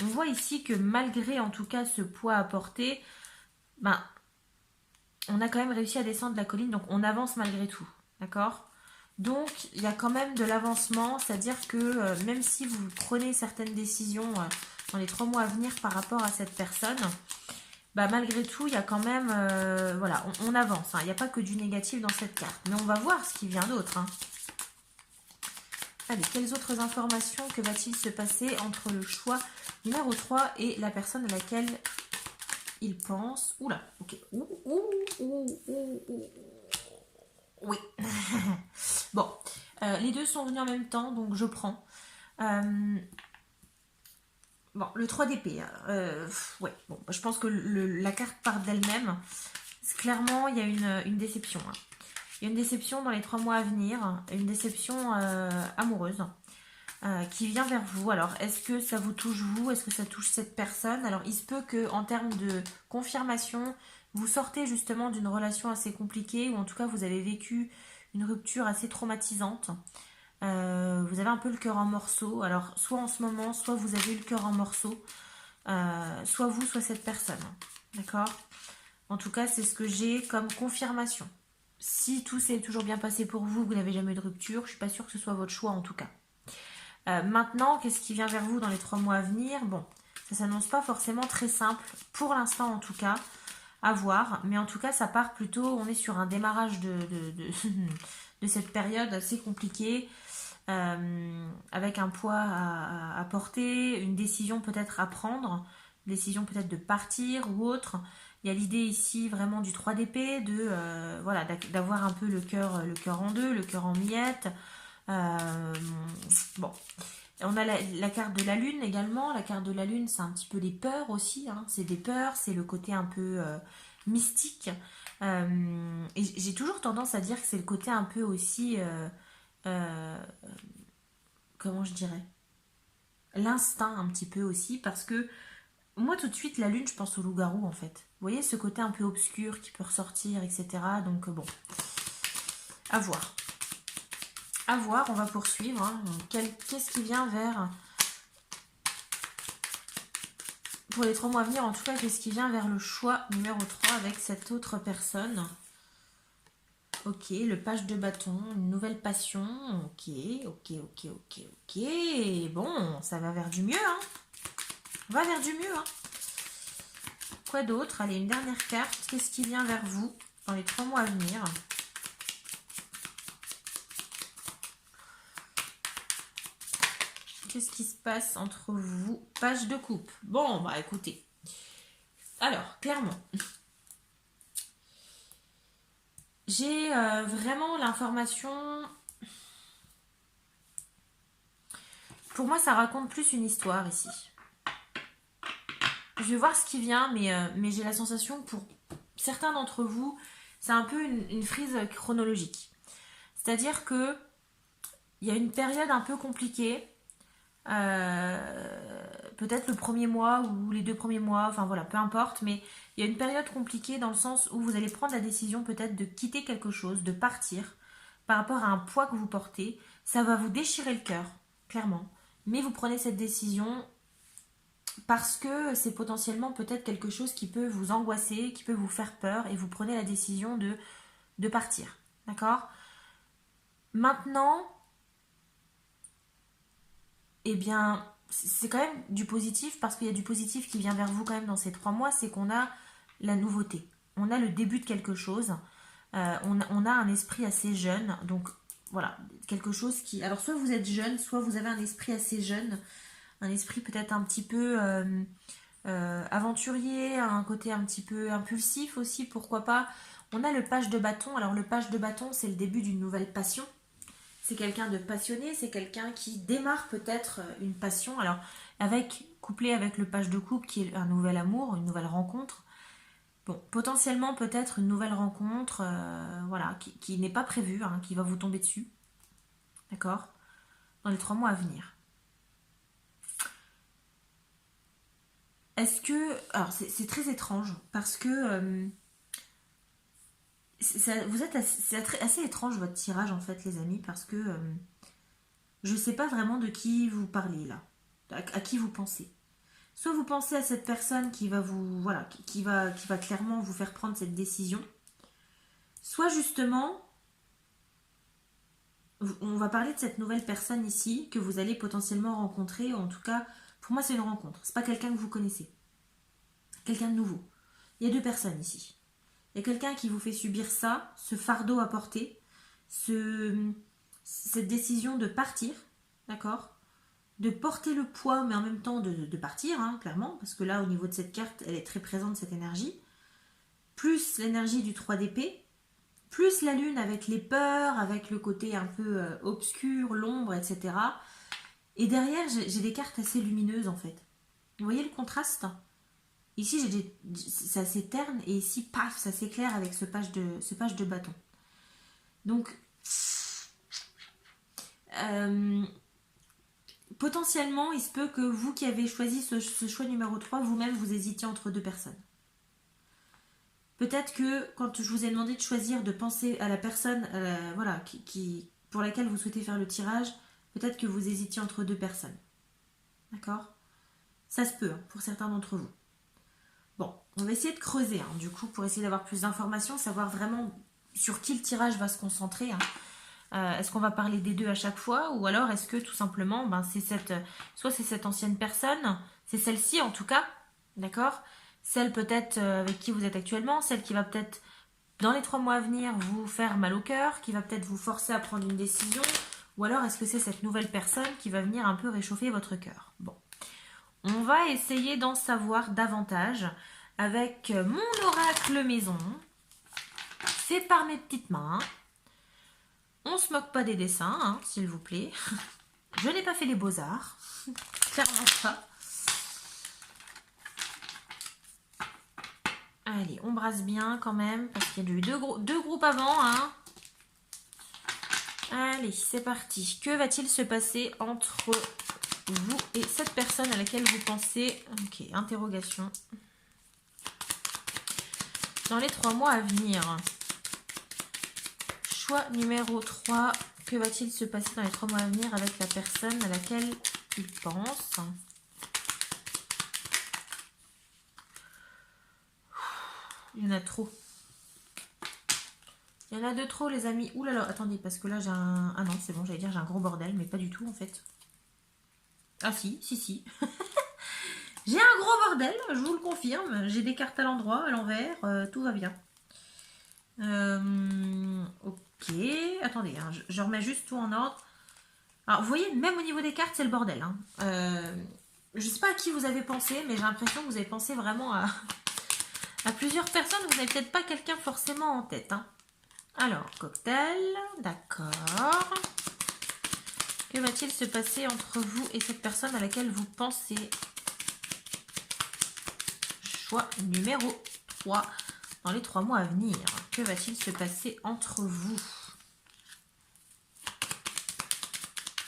on voit ici que malgré en tout cas ce poids à porter, ben, on a quand même réussi à descendre la colline, donc on avance malgré tout. D'accord? Donc, il y a quand même de l'avancement, c'est-à-dire que même si vous prenez certaines décisions dans les 3 mois à venir par rapport à cette personne, bah, malgré tout, il y a quand même, voilà, on avance. Il n'y a pas que du négatif dans cette carte. Mais on va voir ce qui vient d'autre. Allez, quelles autres informations, que va-t-il se passer entre le choix numéro 3 et la personne à laquelle il pense? Oula, ok. Oui. Bon, les deux sont venus en même temps, donc je prends. Bon, le 3 d'épée. Ouais, bon, je pense que la carte part d'elle-même. Clairement, il y a une déception. Il y a une déception dans les 3 mois à venir, une déception amoureuse qui vient vers vous. Alors, est-ce que ça vous touche vous? Est-ce que ça touche cette personne? Alors, il se peut que en termes de confirmation, vous sortez justement d'une relation assez compliquée, ou en tout cas, vous avez vécu une rupture assez traumatisante. Vous avez un peu le cœur en morceaux. Alors, soit en ce moment, soit vous avez eu le cœur en morceaux, soit vous, soit cette personne. D'accord? En tout cas, c'est ce que j'ai comme confirmation. Si tout s'est toujours bien passé pour vous, vous n'avez jamais eu de rupture, je ne suis pas sûre que ce soit votre choix en tout cas. Maintenant, qu'est-ce qui vient vers vous dans les 3 mois à venir? Bon, ça s'annonce pas forcément très simple, pour l'instant en tout cas, à voir. Mais en tout cas, ça part plutôt, on est sur un démarrage de cette période assez compliquée, avec un poids à porter, une décision peut-être à prendre, une décision peut-être de partir ou autre. Il y a l'idée ici vraiment du 3 d'épée, voilà, d'avoir un peu le cœur en deux, le cœur en miettes. Bon, on a la carte de la lune également. La carte de la lune, c'est un petit peu des peurs aussi. C'est des peurs, c'est le côté un peu mystique. Et j'ai toujours tendance à dire que c'est le côté un peu aussi, comment je dirais, l'instinct un petit peu aussi, parce que moi tout de suite la lune, je pense au loup-garou en fait. Vous voyez ce côté un peu obscur qui peut ressortir, etc. Donc bon, à voir. À voir, on va poursuivre. Qu'est-ce qui vient vers... Pour les 3 mois à venir, en tout cas, qu'est-ce qui vient vers le choix numéro 3 avec cette autre personne? Ok, le page de bâton, une nouvelle passion. Ok. Bon, ça va vers du mieux. On va vers du mieux. Quoi d'autre? Allez, une dernière carte. Qu'est-ce qui vient vers vous dans les 3 mois à venir? Qu'est-ce qui se passe entre vous? Page de coupe. Bon, bah écoutez. Alors, clairement, j'ai vraiment l'information... Pour moi, ça raconte plus une histoire ici. Je vais voir ce qui vient, mais j'ai la sensation que pour certains d'entre vous, c'est un peu une frise chronologique. C'est-à-dire que il y a une période un peu compliquée, peut-être le premier mois ou les 2 premiers mois, enfin voilà, peu importe, mais il y a une période compliquée dans le sens où vous allez prendre la décision peut-être de quitter quelque chose, de partir par rapport à un poids que vous portez. Ça va vous déchirer le cœur, clairement. Mais vous prenez cette décision parce que c'est potentiellement peut-être quelque chose qui peut vous angoisser, qui peut vous faire peur, et vous prenez la décision de partir. D'accord? Maintenant, eh bien, c'est quand même du positif, parce qu'il y a du positif qui vient vers vous quand même dans ces 3 mois, c'est qu'on a la nouveauté. On a le début de quelque chose. On a un esprit assez jeune. Donc voilà, quelque chose qui... Alors soit vous êtes jeune, soit vous avez un esprit assez jeune, un esprit peut-être un petit peu aventurier, un côté un petit peu impulsif aussi, pourquoi pas. On a le page de bâton. Alors le page de bâton, c'est le début d'une nouvelle passion. C'est quelqu'un de passionné, c'est quelqu'un qui démarre peut-être une passion. Alors couplé avec le page de coupe qui est un nouvel amour, une nouvelle rencontre. Bon, potentiellement peut-être une nouvelle rencontre, voilà, qui n'est pas prévue, hein, qui va vous tomber dessus. D'accord? Dans les 3 mois à venir. Est-ce que... Alors c'est très étrange parce que vous êtes assez étrange votre tirage en fait les amis, parce que je ne sais pas vraiment de qui vous parlez là, à qui vous pensez. Soit vous pensez à cette personne qui va vous... Voilà, qui va clairement vous faire prendre cette décision. Soit justement, on va parler de cette nouvelle personne ici que vous allez potentiellement rencontrer. En tout cas, pour moi c'est une rencontre. C'est pas quelqu'un que vous connaissez. Quelqu'un de nouveau. Il y a 2 personnes ici. Il y a quelqu'un qui vous fait subir ça, ce fardeau à porter, cette décision de partir, d'accord? De porter le poids, mais en même temps de partir, hein, clairement, parce que là, au niveau de cette carte, elle est très présente, cette énergie. Plus l'énergie du 3 d'épée, plus la lune avec les peurs, avec le côté un peu obscur, l'ombre, etc. Et derrière, j'ai des cartes assez lumineuses, en fait. Vous voyez le contraste? Ici, c'est assez terne, et ici, paf, ça s'éclaire avec ce page de bâton. Donc, potentiellement, il se peut que vous qui avez choisi ce choix numéro 3, vous-même, vous hésitiez entre 2 personnes. Peut-être que quand je vous ai demandé de choisir, de penser à la personne voilà, pour laquelle vous souhaitez faire le tirage, peut-être que vous hésitiez entre 2 personnes. D'accord? Ça se peut, hein, pour certains d'entre vous. Bon, on va essayer de creuser, hein, du coup, pour essayer d'avoir plus d'informations, savoir vraiment sur qui le tirage va se concentrer. Hein. Est-ce qu'on va parler des 2 à chaque fois, ou alors est-ce que tout simplement, soit c'est cette ancienne personne, c'est celle-ci en tout cas, d'accord? Celle peut-être avec qui vous êtes actuellement, celle qui va peut-être dans les 3 mois à venir vous faire mal au cœur, qui va peut-être vous forcer à prendre une décision, ou alors est-ce que c'est cette nouvelle personne qui va venir un peu réchauffer votre cœur? Bon, on va essayer d'en savoir davantage avec mon oracle maison, fait par mes petites mains. On se moque pas des dessins, hein, s'il vous plaît. Je n'ai pas fait les beaux-arts, clairement pas. Allez, on brasse bien quand même, parce qu'il y a eu deux groupes avant. Hein. Allez, c'est parti. Que va-t-il se passer entre vous et cette personne à laquelle vous pensez? Ok, interrogation. Dans les 3 mois à venir. Choix numéro 3. Que va-t-il se passer dans les 3 mois à venir avec la personne à laquelle il pense? Il y en a trop. Il y en a de trop, les amis. Ouh là là, attendez, parce que là j'ai un... Ah non, c'est bon, j'allais dire j'ai un gros bordel, mais pas du tout en fait. Ah si. J'ai un gros bordel, je vous le confirme. J'ai des cartes à l'endroit, à l'envers, tout va bien. Ok, attendez, hein, je remets juste tout en ordre. Alors, vous voyez, même au niveau des cartes, c'est le bordel. Hein. Je sais pas à qui vous avez pensé, mais j'ai l'impression que vous avez pensé vraiment à plusieurs personnes. Vous n'avez peut-être pas quelqu'un forcément en tête. Hein. Alors, cocktail, d'accord. Que va-t-il se passer entre vous et cette personne à laquelle vous pensez? choix numéro 3 dans les 3 mois à venir. Que va-t-il se passer entre vous?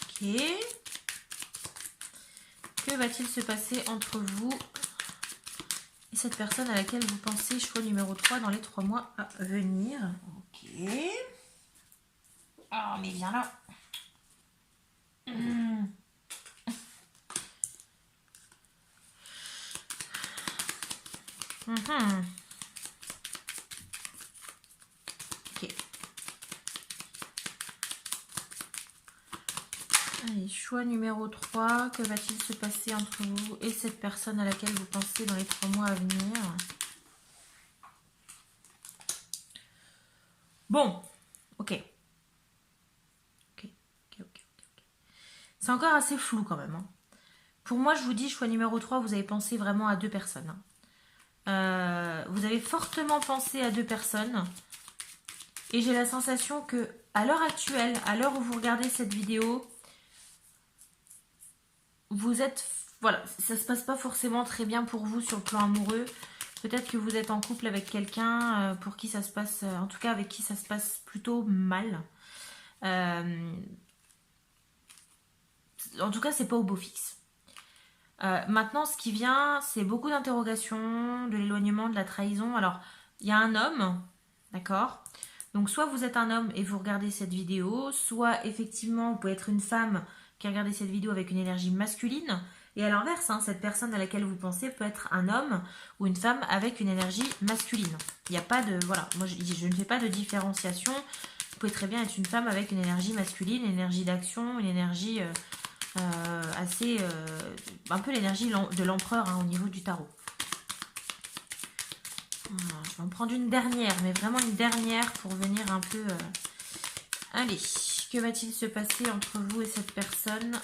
Ok. Que va-t-il se passer entre vous et cette personne à laquelle vous pensez, choix numéro 3 dans les 3 mois à venir? Ok. Oh, mais viens là. Ok. Allez, choix numéro 3. Que va-t-il se passer entre vous et cette personne à laquelle vous pensez dans les 3 mois à venir? Bon, ok. C'est encore assez flou quand même. Hein. Pour moi, je vous dis, choix numéro 3, vous avez pensé vraiment à 2 personnes. Vous avez fortement pensé à 2 personnes. Et j'ai la sensation que, à l'heure actuelle, à l'heure où vous regardez cette vidéo, vous êtes... Voilà, ça se passe pas forcément très bien pour vous sur le plan amoureux. Peut-être que vous êtes en couple avec quelqu'un pour qui ça se passe... en tout cas, avec qui ça se passe plutôt mal. En tout cas, c'est pas au beau fixe. Maintenant, ce qui vient, c'est beaucoup d'interrogations, de l'éloignement, de la trahison. Alors, il y a un homme, d'accord? Donc, soit vous êtes un homme et vous regardez cette vidéo, soit effectivement, vous pouvez être une femme qui a regardé cette vidéo avec une énergie masculine. Et à l'inverse, hein, cette personne à laquelle vous pensez peut être un homme ou une femme avec une énergie masculine. Il n'y a pas de... Voilà, moi je ne fais pas de différenciation. Vous pouvez très bien être une femme avec une énergie masculine, une énergie d'action, une énergie... assez un peu l'énergie de l'empereur hein, au niveau du tarot. Voilà, je vais en prendre une dernière, mais vraiment une dernière pour venir un peu... Allez, que va-t-il se passer entre vous et cette personne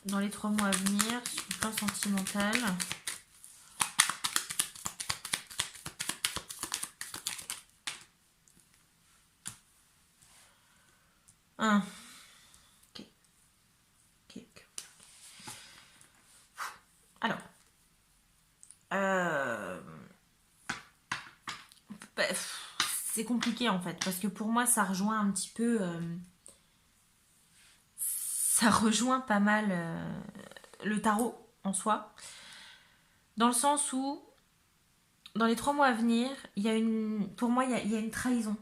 dans les 3 mois à venir sur le plan sentimental? Alors, c'est compliqué en fait, parce que pour moi, ça rejoint un petit peu... ça rejoint pas mal le tarot en soi, dans le sens où, dans les 3 mois à venir, il y a une... Pour moi, il y a une trahison.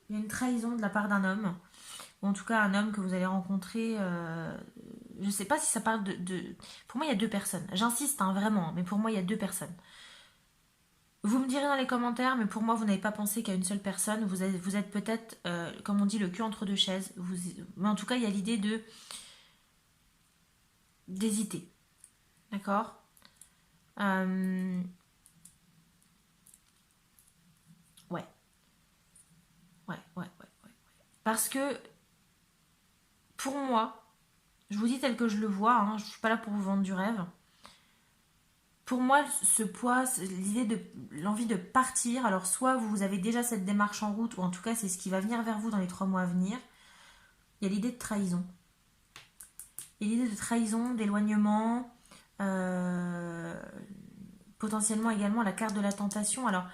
Il y a une trahison de la part d'un homme, ou en tout cas un homme que vous allez rencontrer... je sais pas si ça parle de... Pour moi, il y a 2 personnes. J'insiste, hein, vraiment, mais pour moi, il y a 2 personnes. Vous me direz dans les commentaires, mais pour moi, vous n'avez pas pensé qu'à une seule personne. Vous êtes peut-être, comme on dit, le cul entre 2 chaises. Mais en tout cas, il y a l'idée d'hésiter. D'accord? Ouais. Ouais. Parce que, pour moi, je vous dis tel que je le vois, hein, je ne suis pas là pour vous vendre du rêve. Pour moi, ce poids, l'idée de l'envie de partir, alors soit vous avez déjà cette démarche en route, ou en tout cas c'est ce qui va venir vers vous dans les 3 mois à venir, il y a l'idée de trahison. Il y a l'idée de trahison, d'éloignement, potentiellement également la carte de la tentation. Alors,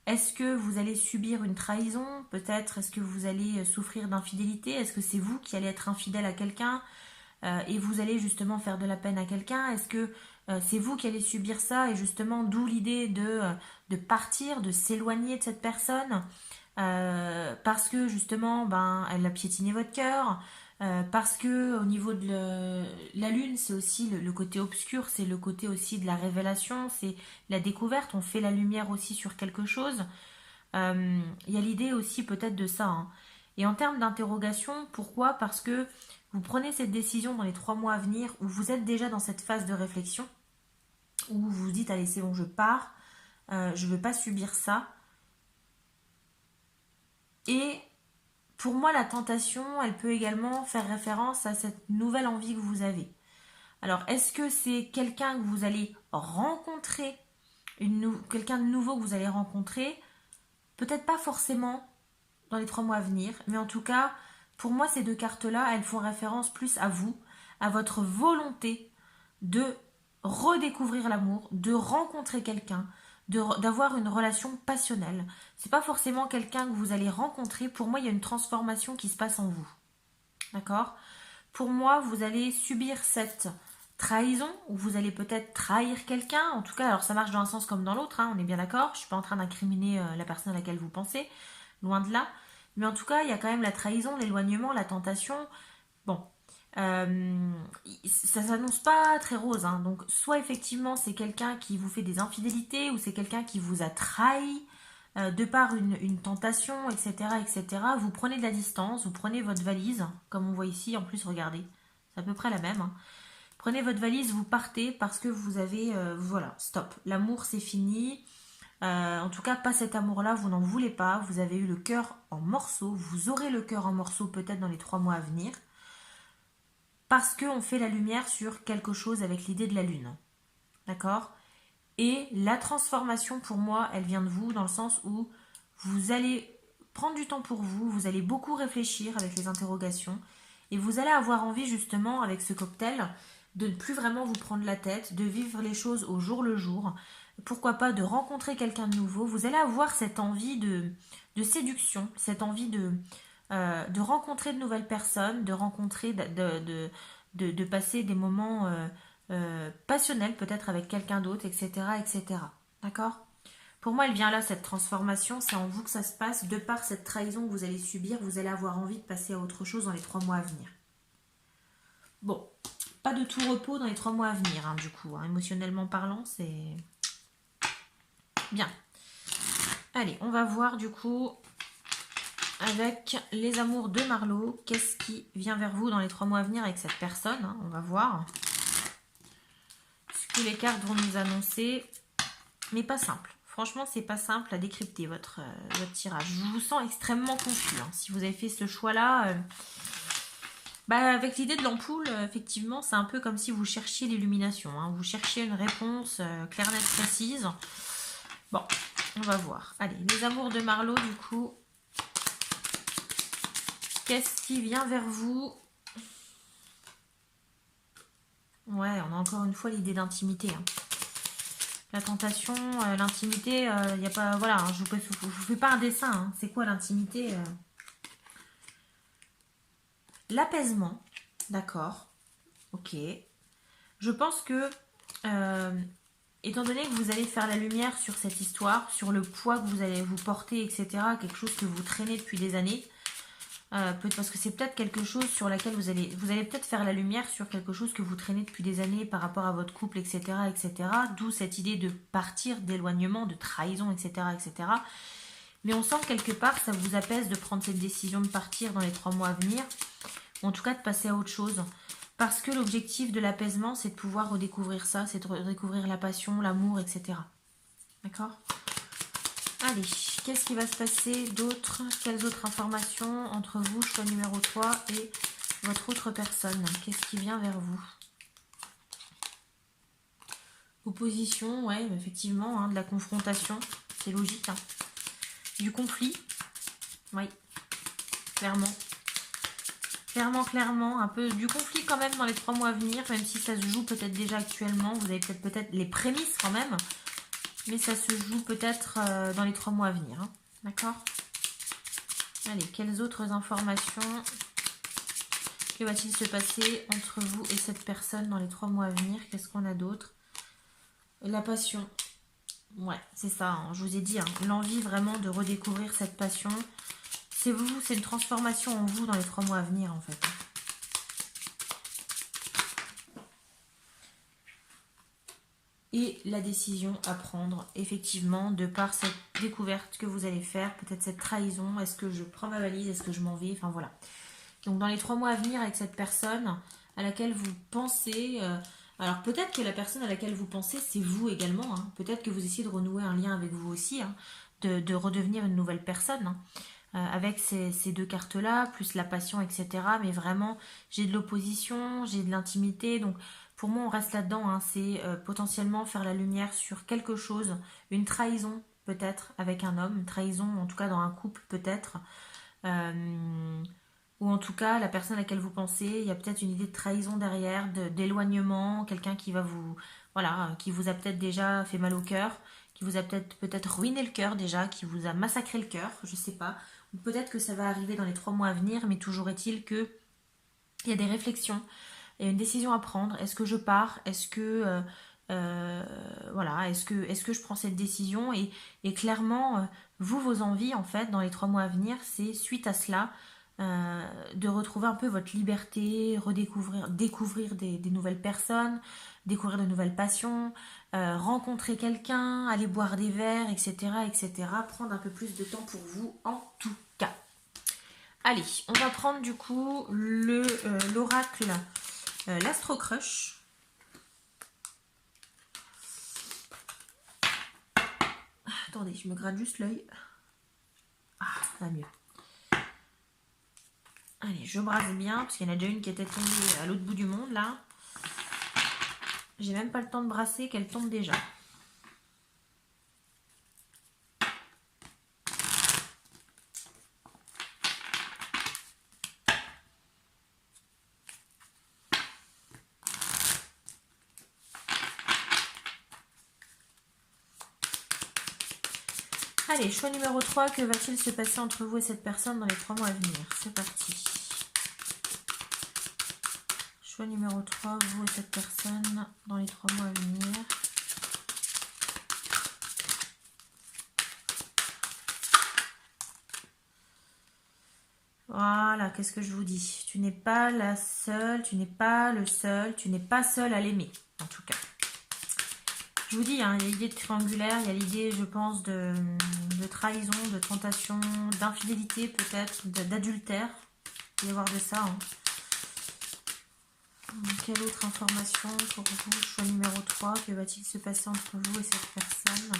est-ce que vous allez subir une trahison? Peut-être, est-ce que vous allez souffrir d'infidélité? Est-ce que c'est vous qui allez être infidèle à quelqu'un et vous allez justement faire de la peine à quelqu'un? Est-ce que c'est vous qui allez subir ça et justement d'où l'idée de partir, de s'éloigner de cette personne parce que justement elle a piétiné votre cœur, parce que au niveau de la lune c'est aussi le côté obscur, c'est le côté aussi de la révélation, c'est la découverte, on fait la lumière aussi sur quelque chose. Il y a l'idée aussi peut-être de ça. Hein. Et en termes d'interrogation, pourquoi? Parce que vous prenez cette décision dans les 3 mois à venir où vous êtes déjà dans cette phase de réflexion, où vous vous dites allez c'est bon je pars, je ne veux pas subir ça. Et pour moi la tentation elle peut également faire référence à cette nouvelle envie que vous avez. Alors est-ce que c'est quelqu'un que vous allez rencontrer, quelqu'un de nouveau que vous allez rencontrer? Peut-être pas forcément dans les 3 mois à venir, mais en tout cas, pour moi, ces 2 cartes-là, elles font référence plus à vous, à votre volonté de redécouvrir l'amour, de rencontrer quelqu'un, d'avoir une relation passionnelle. C'est pas forcément quelqu'un que vous allez rencontrer. Pour moi, il y a une transformation qui se passe en vous. D'accord? Pour moi, vous allez subir cette trahison, ou vous allez peut-être trahir quelqu'un. En tout cas, alors ça marche dans un sens comme dans l'autre, hein, on est bien d'accord. Je suis pas en train d'incriminer la personne à laquelle vous pensez, loin de là. Mais en tout cas, il y a quand même la trahison, l'éloignement, la tentation. Bon, euh, ça s'annonce pas très rose, hein. Donc, soit effectivement, c'est quelqu'un qui vous fait des infidélités, ou c'est quelqu'un qui vous a trahi de par une tentation, etc., etc. Vous prenez de la distance, vous prenez votre valise, comme on voit ici. En plus, regardez, c'est à peu près la même, hein. Prenez votre valise, vous partez parce que vous avez, voilà, stop. L'amour, c'est fini. En tout cas, pas cet amour-là, vous n'en voulez pas. Vous avez eu le cœur en morceaux. Vous aurez le cœur en morceaux peut-être dans les 3 mois à venir. Parce qu'on fait la lumière sur quelque chose avec l'idée de la lune. D'accord? Et la transformation, pour moi, elle vient de vous dans le sens où vous allez prendre du temps pour vous, vous allez beaucoup réfléchir avec les interrogations et vous allez avoir envie justement avec ce cocktail de ne plus vraiment vous prendre la tête, de vivre les choses au jour le jour, pourquoi pas de rencontrer quelqu'un de nouveau. Vous allez avoir cette envie de séduction, cette envie de rencontrer de nouvelles personnes, de rencontrer, de passer des moments passionnels peut-être avec quelqu'un d'autre, etc., etc. D'accord? Pour moi, elle vient là, cette transformation, c'est en vous que ça se passe. De par cette trahison que vous allez subir, vous allez avoir envie de passer à autre chose dans les 3 mois à venir. Bon, pas de tout repos dans les 3 mois à venir, hein, du coup. Hein. Émotionnellement parlant, c'est bien. Allez, on va voir du coup avec les amours de Marlo. Qu'est-ce qui vient vers vous dans les 3 mois à venir avec cette personne, hein, on va voir. Ce que les cartes vont nous annoncer. Mais pas simple. Franchement, c'est pas simple à décrypter votre tirage. Je vous sens extrêmement confus. Hein. Si vous avez fait ce choix-là, avec l'idée de l'ampoule, effectivement, c'est un peu comme si vous cherchiez l'illumination. Hein. Vous cherchiez une réponse claire, nette, précise. Bon, on va voir. Allez, les amours de Marlo, du coup. Qu'est-ce qui vient vers vous? Ouais, on a encore une fois l'idée d'intimité. Hein. La tentation, l'intimité, il n'y a pas... Voilà, hein, je vous fais pas un dessin. Hein. C'est quoi l'intimité L'apaisement, d'accord, ok. Je pense que, étant donné que vous allez faire la lumière sur cette histoire, sur le poids que vous allez vous porter, etc., quelque chose que vous traînez depuis des années, parce que c'est peut-être quelque chose sur laquelle vous allez peut-être faire la lumière sur quelque chose que vous traînez depuis des années par rapport à votre couple, etc., etc. D'où cette idée de partir, d'éloignement, de trahison, etc., etc. Mais on sent que quelque part, ça vous apaise de prendre cette décision de partir dans les 3 mois à venir, ou en tout cas de passer à autre chose. Parce que l'objectif de l'apaisement, c'est de pouvoir redécouvrir ça, c'est de redécouvrir la passion, l'amour, etc. D'accord? Allez, qu'est-ce qui va se passer d'autre? Quelles autres informations entre vous, choix numéro 3, et votre autre personne? Qu'est-ce qui vient vers vous? Opposition, ouais, effectivement, hein, de la confrontation, c'est logique. Hein. Du conflit, oui, clairement. Clairement, un peu du conflit quand même dans les 3 mois à venir, même si ça se joue peut-être déjà actuellement. Vous avez peut-être les prémices quand même, mais ça se joue peut-être dans les 3 mois à venir. Hein. D'accord? Allez, quelles autres informations? Que va-t-il se passer entre vous et cette personne dans les 3 mois à venir? Qu'est-ce qu'on a d'autre? La passion. Ouais, c'est ça, hein, je vous ai dit, hein, l'envie vraiment de redécouvrir cette passion. C'est vous, c'est une transformation en vous dans les 3 mois à venir en fait. Et la décision à prendre, effectivement, de par cette découverte que vous allez faire, peut-être cette trahison, est-ce que je prends ma valise, est-ce que je m'en vais, enfin voilà. Donc dans les 3 mois à venir avec cette personne à laquelle vous pensez, alors peut-être que la personne à laquelle vous pensez, c'est vous également, hein. Peut-être que vous essayez de renouer un lien avec vous aussi, hein, de redevenir une nouvelle personne, hein, avec ces 2 cartes-là, plus la passion, etc. Mais vraiment, j'ai de l'opposition, j'ai de l'intimité, donc pour moi on reste là-dedans, hein, c'est potentiellement faire la lumière sur quelque chose, une trahison peut-être avec un homme, une trahison en tout cas dans un couple peut-être, ou en tout cas la personne à laquelle vous pensez, il y a peut-être une idée de trahison derrière, d'éloignement, quelqu'un qui va vous, voilà, qui vous a peut-être déjà fait mal au cœur, qui vous a peut-être ruiné le cœur déjà, qui vous a massacré le cœur, je sais pas. Ou peut-être que ça va arriver dans les 3 mois à venir, mais toujours est-il que il y a des réflexions, il y a une décision à prendre. Est-ce que je pars? Est-ce que voilà, est-ce que je prends cette décision? Et clairement, vous, vos envies, en fait, dans les 3 mois à venir, c'est suite à cela, de retrouver un peu votre liberté, découvrir des nouvelles personnes, découvrir de nouvelles passions, rencontrer quelqu'un, aller boire des verres, etc., etc. Prendre un peu plus de temps pour vous, en tout cas. Allez, on va prendre du coup l'oracle l'Astro Crush. Attendez, je me gratte juste l'œil. Ah, ça va mieux. Allez, je brasse bien, parce qu'il y en a déjà une qui était tombée à l'autre bout du monde, là. J'ai même pas le temps de brasser qu'elle tombe déjà. Allez, choix numéro 3, que va-t-il se passer entre vous et cette personne dans les 3 mois à venir? C'est parti. Choix numéro 3, vous et cette personne dans les 3 mois à venir. Voilà, qu'est-ce que je vous dis? Tu n'es pas la seule, tu n'es pas le seul, tu n'es pas seul à l'aimer, en tout cas. Je vous dis, hein, il y a l'idée de triangulaire, il y a l'idée, je pense, de trahison, de tentation, d'infidélité peut-être, d'adultère. Il va y avoir de ça. Hein. Quelle autre information pour vous? Choix numéro 3, que va-t-il se passer entre vous et cette personne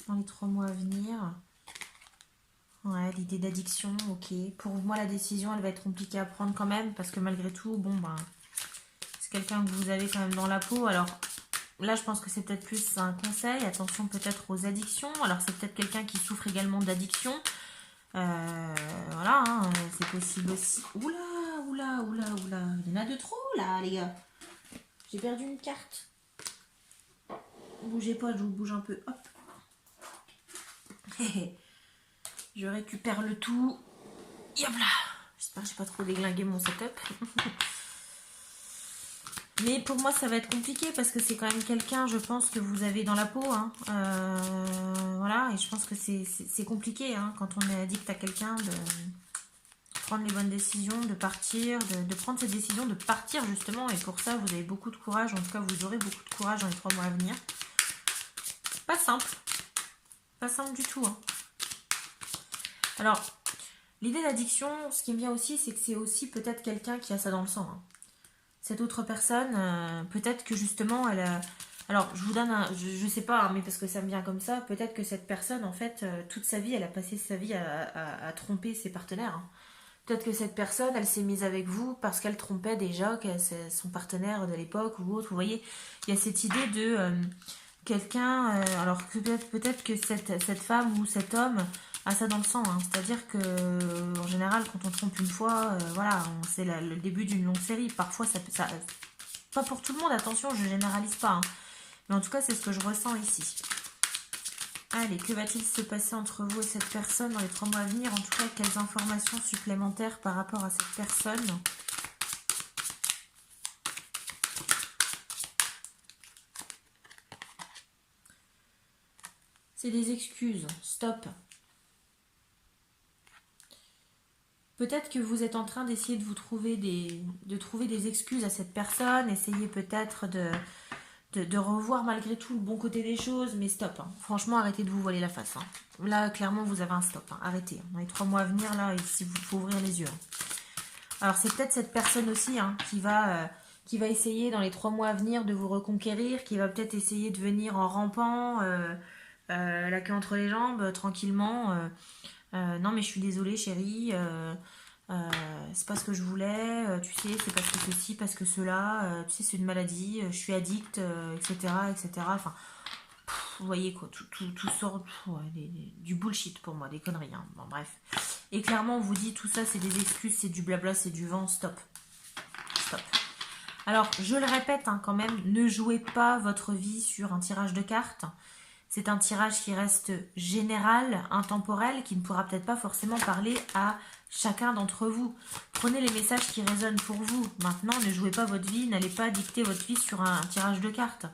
dans les 3 mois à venir? Ouais, l'idée d'addiction, ok. Pour moi, la décision, elle va être compliquée à prendre quand même, parce que malgré tout, bon, ben, c'est quelqu'un que vous avez quand même dans la peau. Alors, là, je pense que c'est peut-être plus un conseil. Attention peut-être aux addictions. Alors, c'est peut-être quelqu'un qui souffre également d'addiction. Voilà, hein, c'est possible aussi. Oula, oula, oula, oula. Il y en a de trop, là, les gars. J'ai perdu une carte. Bougez pas, je vous bouge un peu. Hop. Je récupère le tout. Yop là. J'espère que j'ai pas trop déglingué mon setup. Mais pour moi, ça va être compliqué parce que c'est quand même quelqu'un, je pense, que vous avez dans la peau. Hein. Voilà, et je pense que c'est compliqué hein, quand on est addict à quelqu'un de prendre les bonnes décisions, de partir, de prendre cette décision de partir justement. Et pour ça, vous avez beaucoup de courage. En tout cas, vous aurez beaucoup de courage dans les 3 mois à venir. Pas simple. Pas simple du tout. Hein. Alors, l'idée d'addiction, ce qui me vient aussi, c'est que c'est aussi peut-être quelqu'un qui a ça dans le sang. Hein. Cette autre personne, peut-être que justement, elle a... Alors, je vous donne un... Je sais pas, hein, mais parce que ça me vient comme ça, peut-être que cette personne, en fait, toute sa vie, elle a passé sa vie à tromper ses partenaires. Hein. Peut-être que cette personne, elle s'est mise avec vous parce qu'elle trompait déjà son partenaire de l'époque ou autre. Vous voyez, il y a cette idée de quelqu'un... alors, peut-être que cette femme ou cet homme... a ça dans le sang, hein. C'est-à-dire que en général, quand on trompe une fois, voilà, c'est le début d'une longue série. Parfois, ça, pas pour tout le monde, attention, je généralise pas. Hein. Mais en tout cas, c'est ce que je ressens ici. Allez, que va-t-il se passer entre vous et cette personne dans les 3 mois à venir? En tout cas, quelles informations supplémentaires par rapport à cette personne? C'est des excuses. Stop. Peut-être que vous êtes en train d'essayer de trouver des excuses à cette personne, essayez peut-être de revoir malgré tout le bon côté des choses, mais stop. Hein. Franchement, arrêtez de vous voiler la face. Hein. Là, clairement, vous avez un stop. Hein. Arrêtez. Dans les 3 mois à venir, là, si vous faut ouvrir les yeux. Hein. Alors, c'est peut-être cette personne aussi hein, qui va essayer dans les 3 mois à venir de vous reconquérir, qui va peut-être essayer de venir en rampant, la queue entre les jambes, tranquillement. Non mais je suis désolée chérie, c'est pas ce que je voulais, tu sais, c'est parce que ceci, parce que cela, tu sais, c'est une maladie, je suis addict, etc., etc. Enfin, vous voyez quoi, tout sort du bullshit pour moi, des conneries. Hein. Bon, bref. Et clairement, on vous dit tout ça, c'est des excuses, c'est du blabla, c'est du vent, stop. Stop. Alors, je le répète hein, quand même, ne jouez pas votre vie sur un tirage de cartes. C'est un tirage qui reste général, intemporel, qui ne pourra peut-être pas forcément parler à chacun d'entre vous. Prenez les messages qui résonnent pour vous. Maintenant, ne jouez pas votre vie, n'allez pas dicter votre vie sur un tirage de cartes.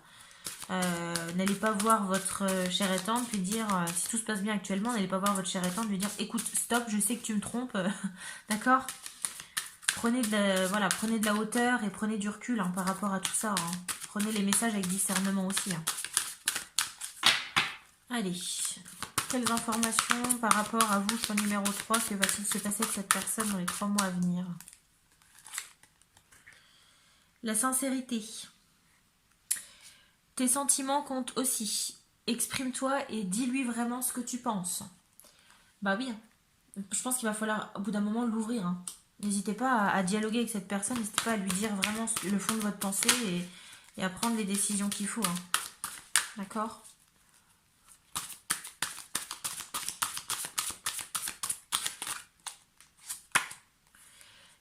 N'allez pas voir votre chère étante lui dire, si tout se passe bien actuellement, n'allez pas voir votre chère étante lui dire, écoute, stop, je sais que tu me trompes, d'accord? Prenez prenez de la hauteur et prenez du recul par rapport à tout ça. Prenez les messages avec discernement aussi. Allez, quelles informations par rapport à vous, choix numéro 3, que va-t-il se passer avec cette personne dans les 3 mois à venir? La sincérité. Tes sentiments comptent aussi. Exprime-toi et dis-lui vraiment ce que tu penses. Bah oui, je pense qu'il va falloir au bout d'un moment l'ouvrir. N'hésitez pas à dialoguer avec cette personne, n'hésitez pas à lui dire vraiment le fond de votre pensée et à prendre les décisions qu'il faut. D'accord?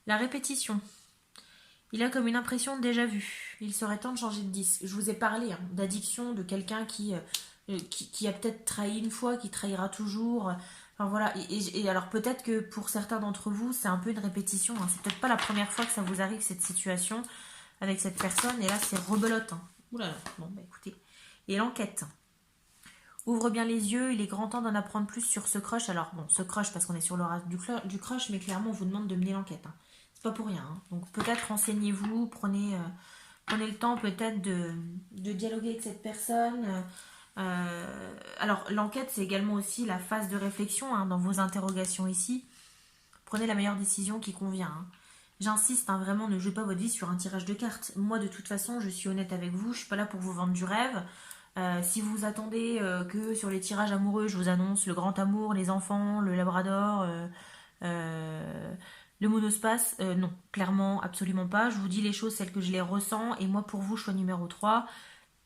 La répétition. Il a comme une impression de déjà vu. Il serait temps de changer de disque. Je vous ai parlé d'addiction, de quelqu'un qui a peut-être trahi une fois, qui trahira toujours. Enfin voilà. Et alors peut-être que pour certains d'entre vous, c'est un peu une répétition. C'est peut-être pas la première fois que ça vous arrive, cette situation avec cette personne. Et là, c'est rebelote. Oula, bon, bah écoutez. Et l'enquête. Ouvre bien les yeux, il est grand temps d'en apprendre plus sur ce crush. Alors bon, ce crush parce qu'on est sur le race du crush, mais clairement on vous demande de mener l'enquête. C'est pas pour rien. Donc peut-être renseignez-vous, prenez le temps peut-être de dialoguer avec cette personne. Alors l'enquête c'est également aussi la phase de réflexion dans vos interrogations ici. Prenez la meilleure décision qui convient. J'insiste, vraiment, ne jouez pas votre vie sur un tirage de cartes. Moi, de toute façon, je suis honnête avec vous, je suis pas là pour vous vendre du rêve. Si vous attendez que sur les tirages amoureux, je vous annonce le grand amour, les enfants, le labrador, le monospace, non, clairement, absolument pas. Je vous dis les choses, celles que je les ressens. Et moi, pour vous, choix numéro 3,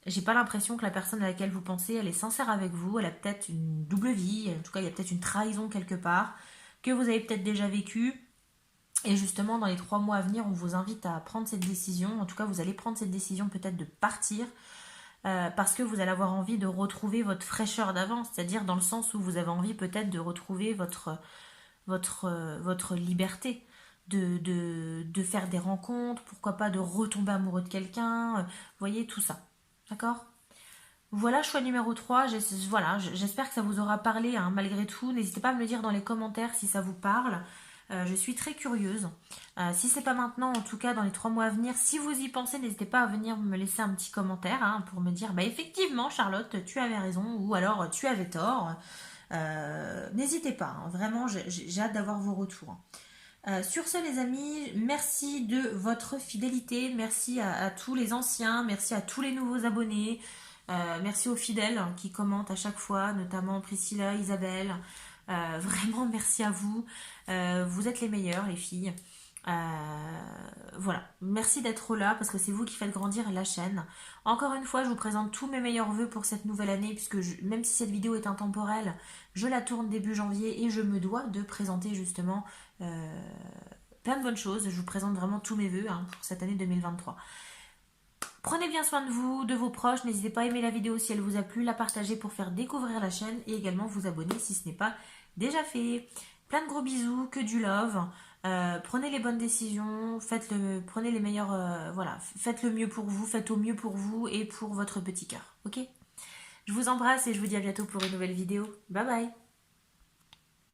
j'ai pas l'impression que la personne à laquelle vous pensez, elle est sincère avec vous. Elle a peut-être une double vie, en tout cas, il y a peut-être une trahison quelque part, que vous avez peut-être déjà vécu. Et justement, dans les 3 mois à venir, on vous invite à prendre cette décision. En tout cas, vous allez prendre cette décision peut-être de partir. Parce que vous allez avoir envie de retrouver votre fraîcheur d'avant, c'est-à-dire dans le sens où vous avez envie peut-être de retrouver votre liberté, de faire des rencontres, pourquoi pas de retomber amoureux de quelqu'un, vous voyez tout ça, d'accord? Voilà, choix numéro 3, voilà, j'espère que ça vous aura parlé malgré tout, n'hésitez pas à me le dire dans les commentaires si ça vous parle. Je suis très curieuse. Si c'est pas maintenant, en tout cas dans les 3 mois à venir, si vous y pensez, n'hésitez pas à venir me laisser un petit commentaire pour me dire bah effectivement Charlotte, tu avais raison ou alors tu avais tort. N'hésitez pas, vraiment j'ai hâte d'avoir vos retours. Sur ce les amis, merci de votre fidélité, merci à tous les anciens, merci à tous les nouveaux abonnés, merci aux fidèles qui commentent à chaque fois, notamment Priscilla, Isabelle. Vraiment merci à vous, vous êtes les meilleurs les filles. Voilà, merci d'être là parce que c'est vous qui faites grandir la chaîne. Encore une fois, je vous présente tous mes meilleurs vœux pour cette nouvelle année puisque même si cette vidéo est intemporelle, je la tourne début janvier et je me dois de présenter justement plein de bonnes choses. Je vous présente vraiment tous mes vœux pour cette année 2023. Prenez bien soin de vous, de vos proches. N'hésitez pas à aimer la vidéo si elle vous a plu, la partager pour faire découvrir la chaîne et également vous abonner si ce n'est pas déjà fait. Plein de gros bisous, que du love. Prenez les bonnes décisions, prenez les meilleurs, voilà, faites le mieux pour vous, faites au mieux pour vous et pour votre petit cœur, ok? Je vous embrasse et je vous dis à bientôt pour une nouvelle vidéo. Bye bye!